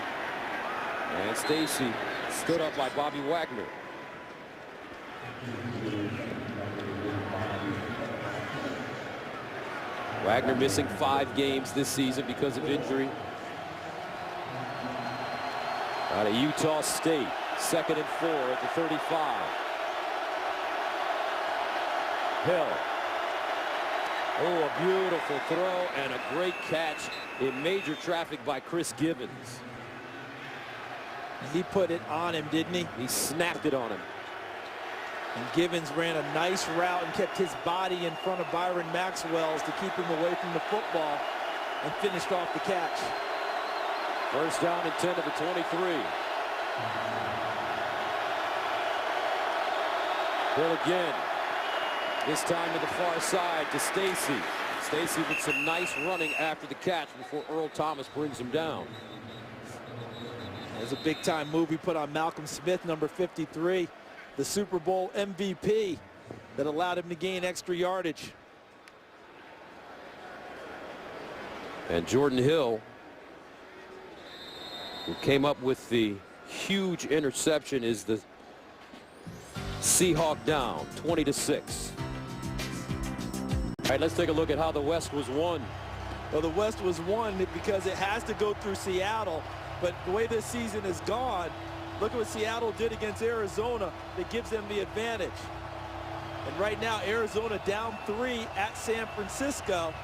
And Stacy stood up by Bobby Wagner. Wagner missing 5 games this season because of injury. Out of Utah State, 2nd and 4 at the 35. Hill. Oh, a beautiful throw and a great catch in major traffic by Chris Gibbons. He put it on him, didn't he? He snapped it on him. And Gibbons ran a nice route and kept his body in front of Byron Maxwell's to keep him away from the football and finished off the catch. First down and 10 to the 23. Hill again. This time to the far side to Stacy. Stacy with some nice running after the catch before Earl Thomas brings him down. There's a big-time move he put on Malcolm Smith, number 53, the Super Bowl MVP, that allowed him to gain extra yardage. And Jordan Hill, who came up with the huge interception, is the Seahawk down 20-6. All right, let's take a look at how the West was won. Well, the West was won because it has to go through Seattle. But the way this season has gone, look at what Seattle did against Arizona that gives them the advantage. And right now, Arizona down 3 at San Francisco.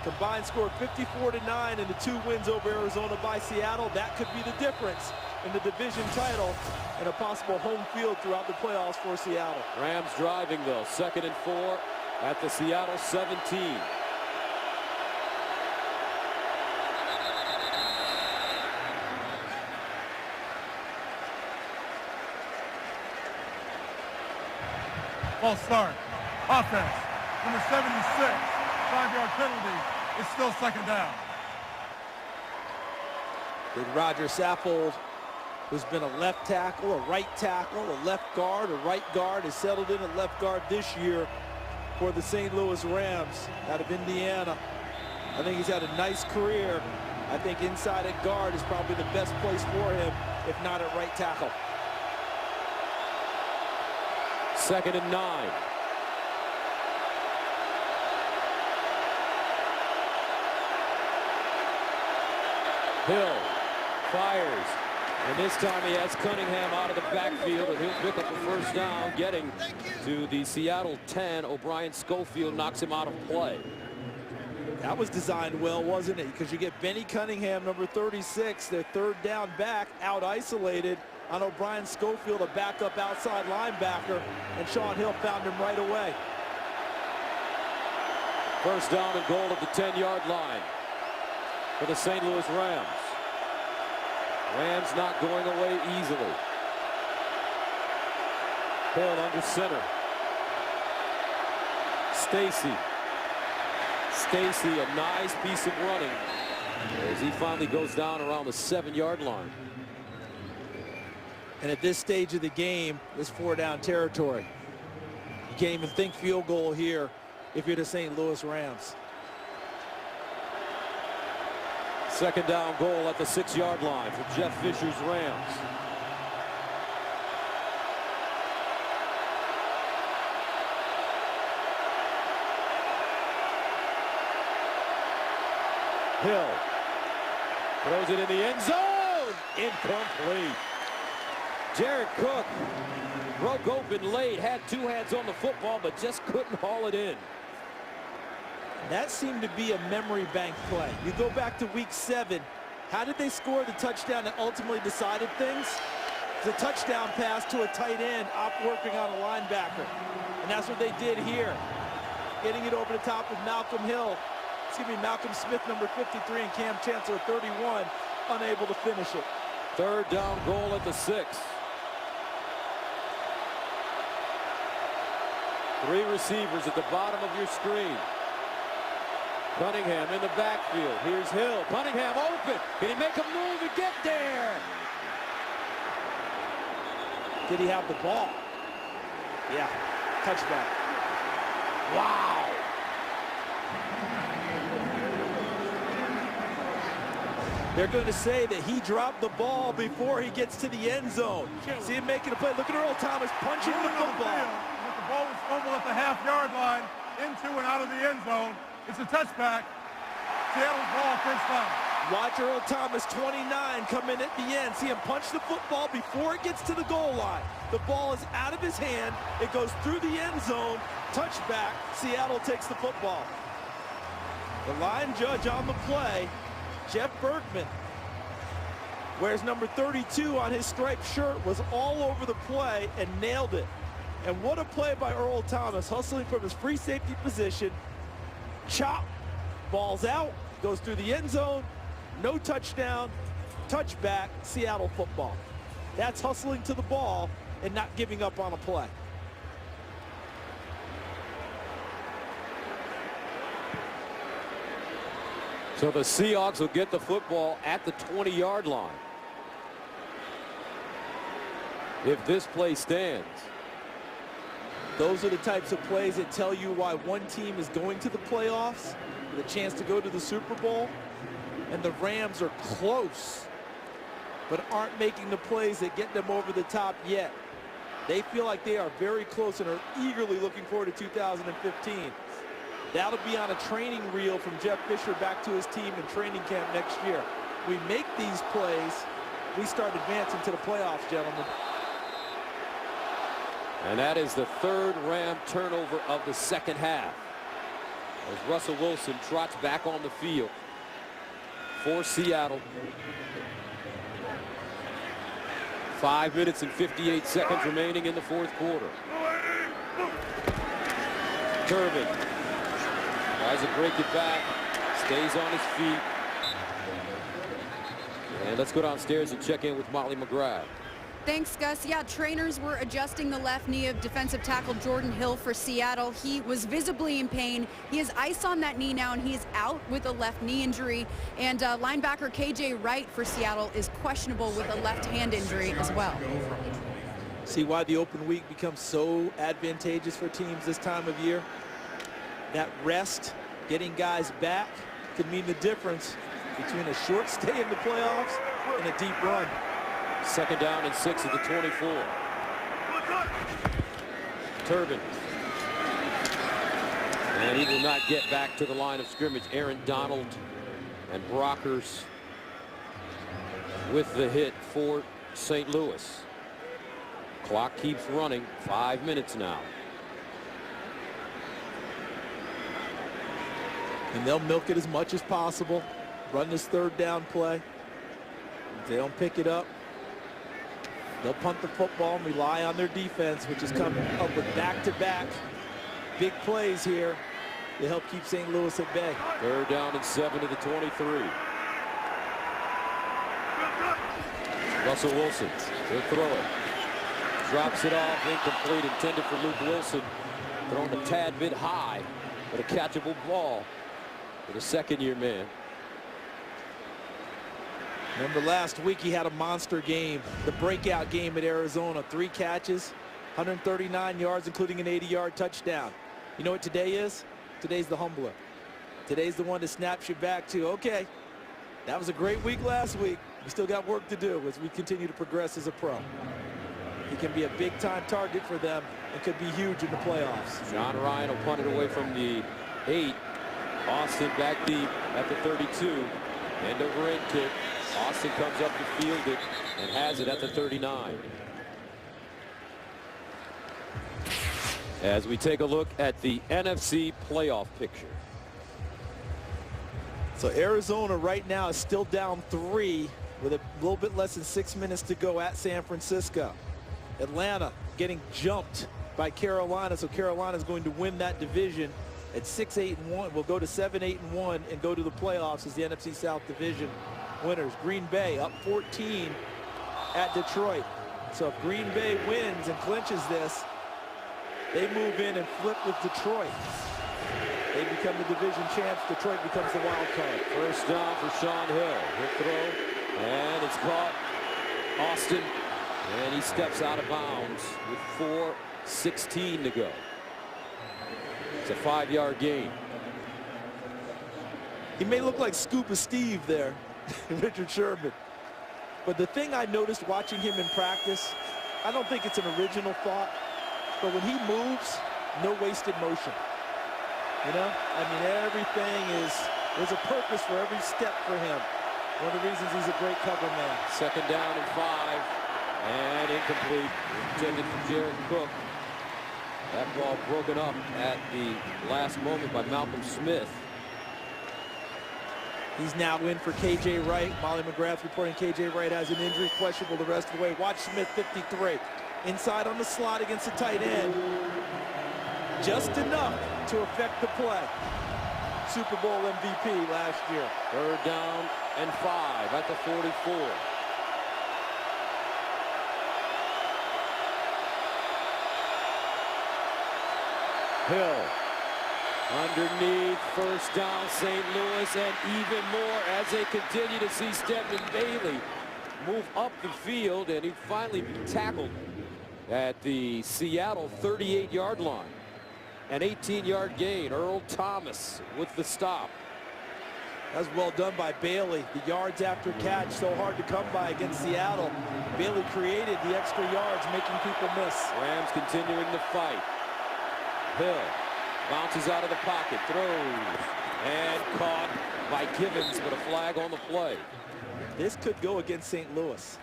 Combined score 54-9 in the 2 wins over Arizona by Seattle. That could be the difference in the division title and a possible home field throughout the playoffs for Seattle. Rams driving, though. 2nd and 4 at the Seattle 17. False start. Offense. Number 76. 5-yard penalty. It's still 2nd down. With Roger Saffold, who's been a left tackle, a right tackle, a left guard, a right guard, has settled in at left guard this year for the St. Louis Rams out of Indiana. I think he's had a nice career. I think inside at guard is probably the best place for him, if not at right tackle. 2nd and 9. Hill fires, and this time he has Cunningham out of the backfield, and he'll pick up the 1st down, getting to the Seattle 10. O'Brien Schofield knocks him out of play. That was designed well, wasn't it? Because you get Benny Cunningham, number 36, their 3rd down back, out isolated on O'Brien Schofield, a backup outside linebacker, and Sean Hill found him right away. 1st down and goal at the 10-yard line for the St. Louis Rams. Rams not going away easily. Hill under center. Stacy, a nice piece of running as he finally goes down around the 7-yard line. And at this stage of the game, this 4-down territory. You can't even think field goal here if you're the St. Louis Rams. 2nd down goal at the 6-yard line for Jeff Fisher's Rams. Hill throws it in the end zone. Incomplete. Jared Cook broke open late, had 2 hands on the football, but just couldn't haul it in. That seemed to be a memory bank play. You go back to week 7. How did they score the touchdown that ultimately decided things? The touchdown pass to a tight end, working on a linebacker. And that's what they did here. Getting it over the top of Malcolm Smith, number 53, and Cam Chancellor, 31, unable to finish it. 3rd down goal at the 6. 3 receivers at the bottom of your screen. Cunningham in the backfield. Here's Hill. Cunningham open. Can he make a move and get there? Did he have the ball? Yeah, touchback. Wow. They're going to say that he dropped the ball before he gets to the end zone. See him making a play. Look at Earl Thomas punching the football. The ball was fumbled at the half-yard line, into and out of the end zone. It's a touchback. Seattle's ball, 1st down. Watch Earl Thomas, 29, come in at the end. See him punch the football before it gets to the goal line. The ball is out of his hand. It goes through the end zone. Touchback. Seattle takes the football. The line judge on the play, Jeff Bergman, wears number 32 on his striped shirt, was all over the play and nailed it. And what a play by Earl Thomas, hustling from his free safety position. Chop, ball's out, goes through the end zone, no touchdown, touchback, Seattle football. That's hustling to the ball and not giving up on a play. So the Seahawks will get the football at the 20-yard line. If this play stands. Those are the types of plays that tell you why one team is going to the playoffs, with a chance to go to the Super Bowl, and the Rams are close, but aren't making the plays that get them over the top yet. They feel like they are very close and are eagerly looking forward to 2015. That'll be on a training reel from Jeff Fisher back to his team in training camp next year. We make these plays, we start advancing to the playoffs, gentlemen. And that is the third Ram turnover of the second half, as Russell Wilson trots back on the field for Seattle. 5 minutes and 58 seconds remaining in the fourth quarter. Turbin tries to break it back, stays on his feet. And let's go downstairs and check in with Molly McGrath. Thanks, Gus. Yeah, trainers were adjusting the left knee of defensive tackle Jordan Hill for Seattle. He was visibly in pain. He has ice on that knee now, and he is out with a left knee injury. And linebacker KJ Wright for Seattle is questionable with a left hand injury as well. See why the open week becomes so advantageous for teams this time of year? That rest, getting guys back, could mean the difference between a short stay in the playoffs and a deep run. Second down and 6 at the 24. Turbin. And he will not get back to the line of scrimmage. Aaron Donald and Brockers with the hit for St. Louis. Clock keeps running. 5 minutes now. And they'll milk it as much as possible. Run this third down play. If they don't pick it up, they'll punt the football and rely on their defense, which is coming up with back-to-back big plays here to help keep St. Louis at bay. Third down and 7 to the 23. Russell Wilson will throw it. Drops it off, incomplete, intended for Luke Wilson. Thrown a tad bit high, but a catchable ball for the second-year man. Remember last week he had a monster game, the breakout game at Arizona. 3 catches, 139 yards, including an 80-yard touchdown. You know what today is? Today's the humbler. Today's the one that snaps you back to, okay, that was a great week last week. We still got work to do as we continue to progress as a pro. He can be a big-time target for them and could be huge in the playoffs. John Ryan will punt it away from the 8. Austin back deep at the 32. End over end kick. Austin comes up to field it and has it at the 39. As we take a look at the NFC playoff picture. So Arizona right now is still down 3 with a little bit less than 6 minutes to go at San Francisco. Atlanta getting jumped by Carolina, so Carolina is going to win that division at 6-8-1. We'll go to 7-8-1 and go to the playoffs as the NFC South division winners. Green Bay up 14 at Detroit. So if Green Bay wins and clinches this, they move in and flip with Detroit. They become the division champs. Detroit becomes the wild card. First down for Sean Hill. He'll throw, and it's caught. Austin, and he steps out of bounds with 4:16 to go. It's a 5-yard gain. He may look like Scuba Steve there, Richard Sherman. But the thing I noticed watching him in practice, I don't think it's an original thought, but when he moves, no wasted motion. You know, I mean, everything is, there's a purpose for every step for him. One of the reasons he's a great cover man. Second down and 5, and incomplete. Intended for Jared Cook. That ball broken up at the last moment by Malcolm Smith. He's now in for KJ Wright. Molly McGrath reporting KJ Wright has an injury, questionable the rest of the way. Watch Smith, 53. Inside on the slot against the tight end. Just enough to affect the play. Super Bowl MVP last year. Third down and 5 at the 44. Hill underneath, first down St. Louis, and even more as they continue to see Stephen Bailey move up the field, and he finally tackled at the Seattle 38-yard line. An 18-yard gain. Earl Thomas with the stop. That was well done by Bailey. The yards after catch, so hard to come by against Seattle. Bailey created the extra yards, making people miss. Rams continuing to fight. Hill Bounces out of the pocket, throws, and caught by Givens, but a flag on the play. This could go against St. Louis.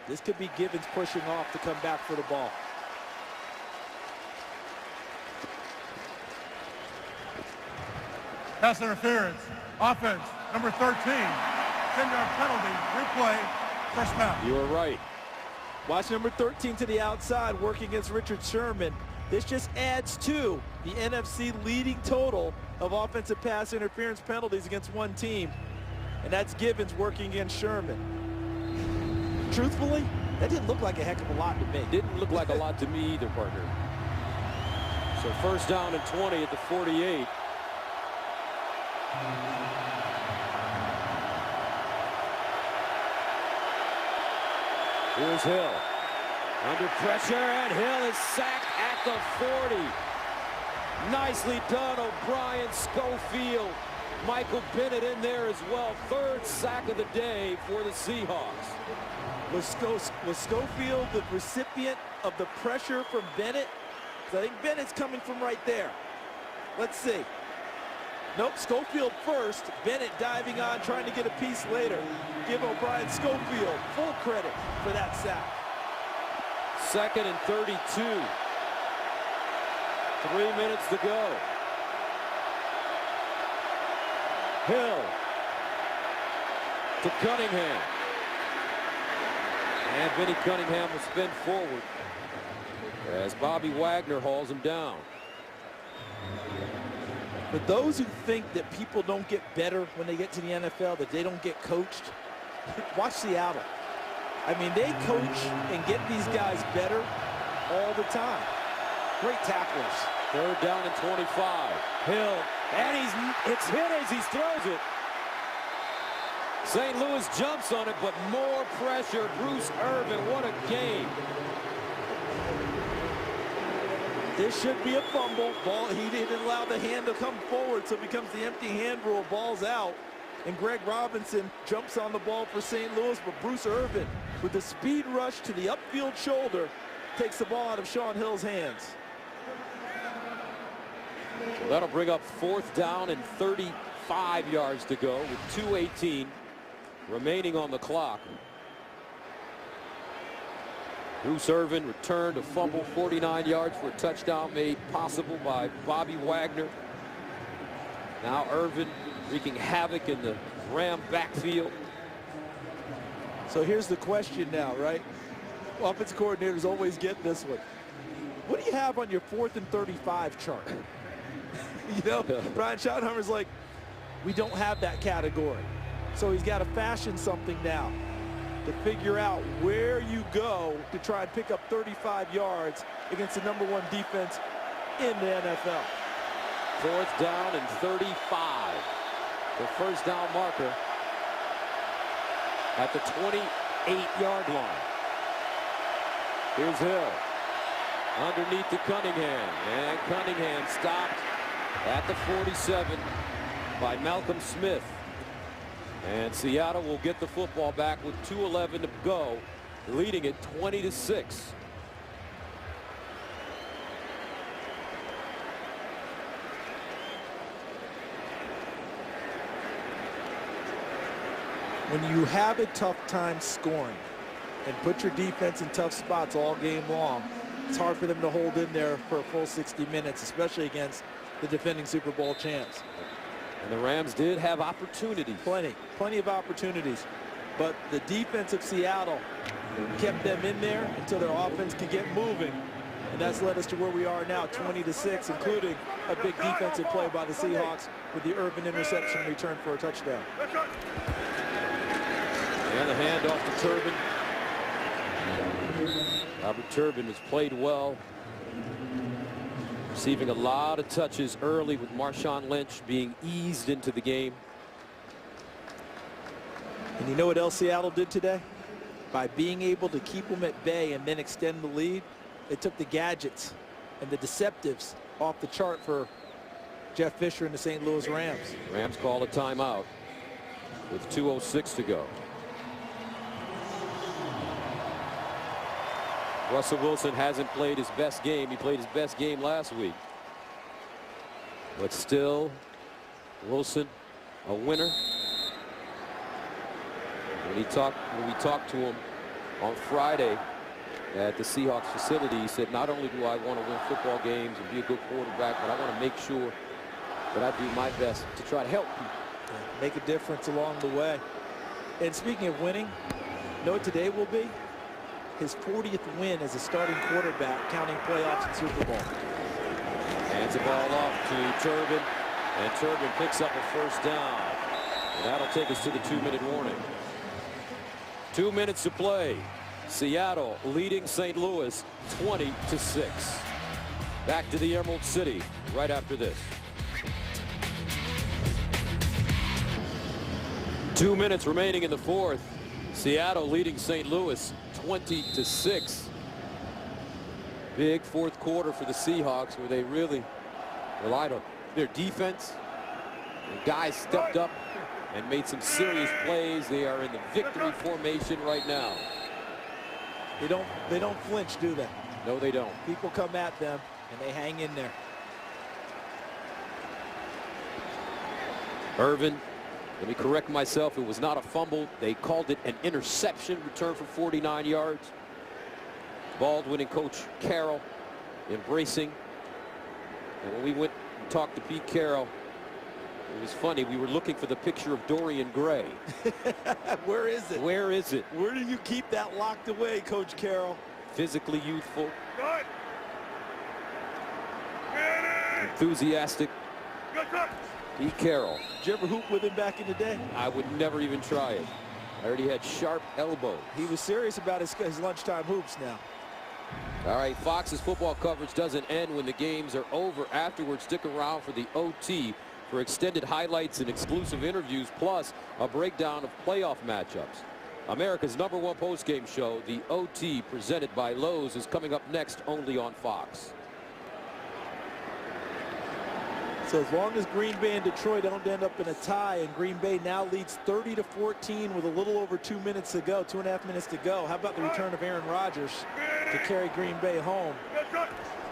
This could be Givens pushing off to come back for the ball. Pass interference. Offense, number 13. 10-yard penalty. Replay. First down. You are right. Watch number 13 to the outside, working against Richard Sherman. This just adds to the NFC leading total of offensive pass interference penalties against one team. And that's Givens working against Sherman. Truthfully, that didn't look like a heck of a lot to me. Didn't look like a lot to me either, partner. So first down and 20 at the 48. Here's Hill. Under pressure, and Hill is sacked at the 40. Nicely done, O'Brien, Schofield. Michael Bennett in there as well. Third sack of the day for the Seahawks. Was Schofield the recipient of the pressure from Bennett? I think Bennett's coming from right there. Let's see. Nope, Schofield first. Bennett diving on, trying to get a piece later. Give O'Brien Schofield full credit for that sack. Second and 32. 3 minutes to go. Hill to Cunningham. And Vinny Cunningham will spin forward as Bobby Wagner hauls him down. For those who think that people don't get better when they get to the NFL, that they don't get coached, watch Seattle. I mean, they coach and get these guys better all the time. Great tacklers. Third down and 25. Hill, and it's hit as he throws it. St. Louis jumps on it, but more pressure. Bruce Irvin, what a game. This should be a fumble. Ball, he didn't allow the hand to come forward, so it becomes the empty hand rule. Ball's out, and Greg Robinson jumps on the ball for St. Louis, but Bruce Irvin, with the speed rush to the upfield shoulder, takes the ball out of Sean Hill's hands. So that'll bring up fourth down and 35 yards to go with 2:18 remaining on the clock. Bruce Irvin returned a fumble, 49 yards for a touchdown made possible by Bobby Wagner. Now Irvin wreaking havoc in the Ram backfield. So here's the question now, right? Offensive coordinators always get this one. What do you have on your 4th and 35 chart? You know, Brian Schottenheimer's like, we don't have that category. So he's got to fashion something now to figure out where you go to try and pick up 35 yards against the #1 defense in the NFL. Fourth down and 35. The first down marker at the 28-yard line. Here's Hill. Underneath to Cunningham. And Cunningham stopped at the 47 by Malcolm Smith. And Seattle will get the football back with 2:11 to go, leading it 20-6. When you have a tough time scoring and put your defense in tough spots all game long, it's hard for them to hold in there for a full 60 minutes, especially against the defending Super Bowl champs. And the Rams did have opportunities. Plenty of opportunities. But the defense of Seattle kept them in there until their offense could get moving. And that's led us to where we are now, 20-6, including a big defensive play by the Seahawks with the Irvin interception return for a touchdown. And the handoff to Turbin. Robert Turbin has played well, receiving a lot of touches early with Marshawn Lynch being eased into the game. And you know what else Seattle did today? By being able to keep them at bay and then extend the lead, they took the gadgets and the deceptives off the chart for Jeff Fisher and the St. Louis Rams. Rams call a timeout with 2:06 to go. Russell Wilson hasn't played his best game. He played his best game last week. But still, Wilson, a winner. When we talked to him on Friday at the Seahawks facility, he said, not only do I want to win football games and be a good quarterback, but I want to make sure that I do my best to try to help people. Make a difference along the way. And speaking of winning, you know what today will be? His 40th win as a starting quarterback, counting playoffs and Super Bowl. Hands the ball off to Turbin, and Turbin picks up a first down. And that'll take us to the 2-minute warning. 2 minutes to play. Seattle leading St. Louis 20-6. Back to the Emerald City right after this. 2 minutes remaining in the fourth. Seattle leading St. Louis 20-6. Big fourth quarter for the Seahawks, where they really relied on their defense. The guys stepped up and made some serious plays. They are in the victory formation right now. They don't flinch, do they? No, they don't. People come at them and they hang in there. Irvin, let me correct myself, it was not a fumble. They called it an interception, return for 49 yards. Baldwin and Coach Carroll embracing. And when we went and talked to Pete Carroll, it was funny. We were looking for the picture of Dorian Gray. Where is it? Where is it? Where do you keep that locked away, Coach Carroll? Physically youthful. Enthusiastic. Pete Carroll. Did you ever hoop with him back in the day? I would never even try it. I heard he had sharp elbows. He was serious about his lunchtime hoops now. All right, Fox's football coverage doesn't end when the games are over. Afterwards, stick around for the OT for extended highlights and exclusive interviews, plus a breakdown of playoff matchups. America's #1 postgame show, the OT, presented by Lowe's, is coming up next only on Fox. So as long as Green Bay and Detroit don't end up in a tie, and Green Bay now leads 30-14 with a little over 2 minutes to go, 2.5 minutes to go. How about the return of Aaron Rodgers to carry Green Bay home?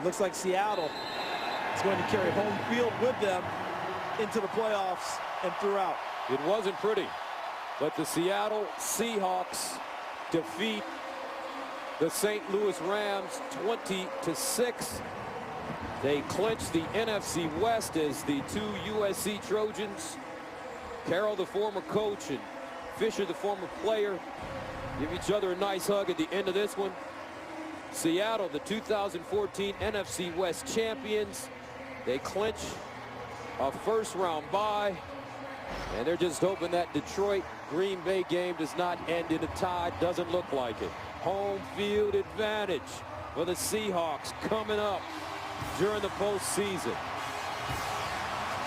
Looks like Seattle is going to carry home field with them into the playoffs and throughout. It wasn't pretty, but the Seattle Seahawks defeat the St. Louis Rams 20-6. They clinch the NFC West as the two USC Trojans, Carroll, the former coach, and Fisher, the former player, give each other a nice hug at the end of this one. Seattle, the 2014 NFC West champions, they clinch a first-round bye, and they're just hoping that Detroit-Green Bay game does not end in a tie. Doesn't look like it. Home field advantage for the Seahawks coming up during the postseason.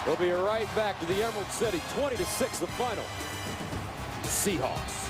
We'll be right back to the Emerald City. 20-6 the final. Seahawks.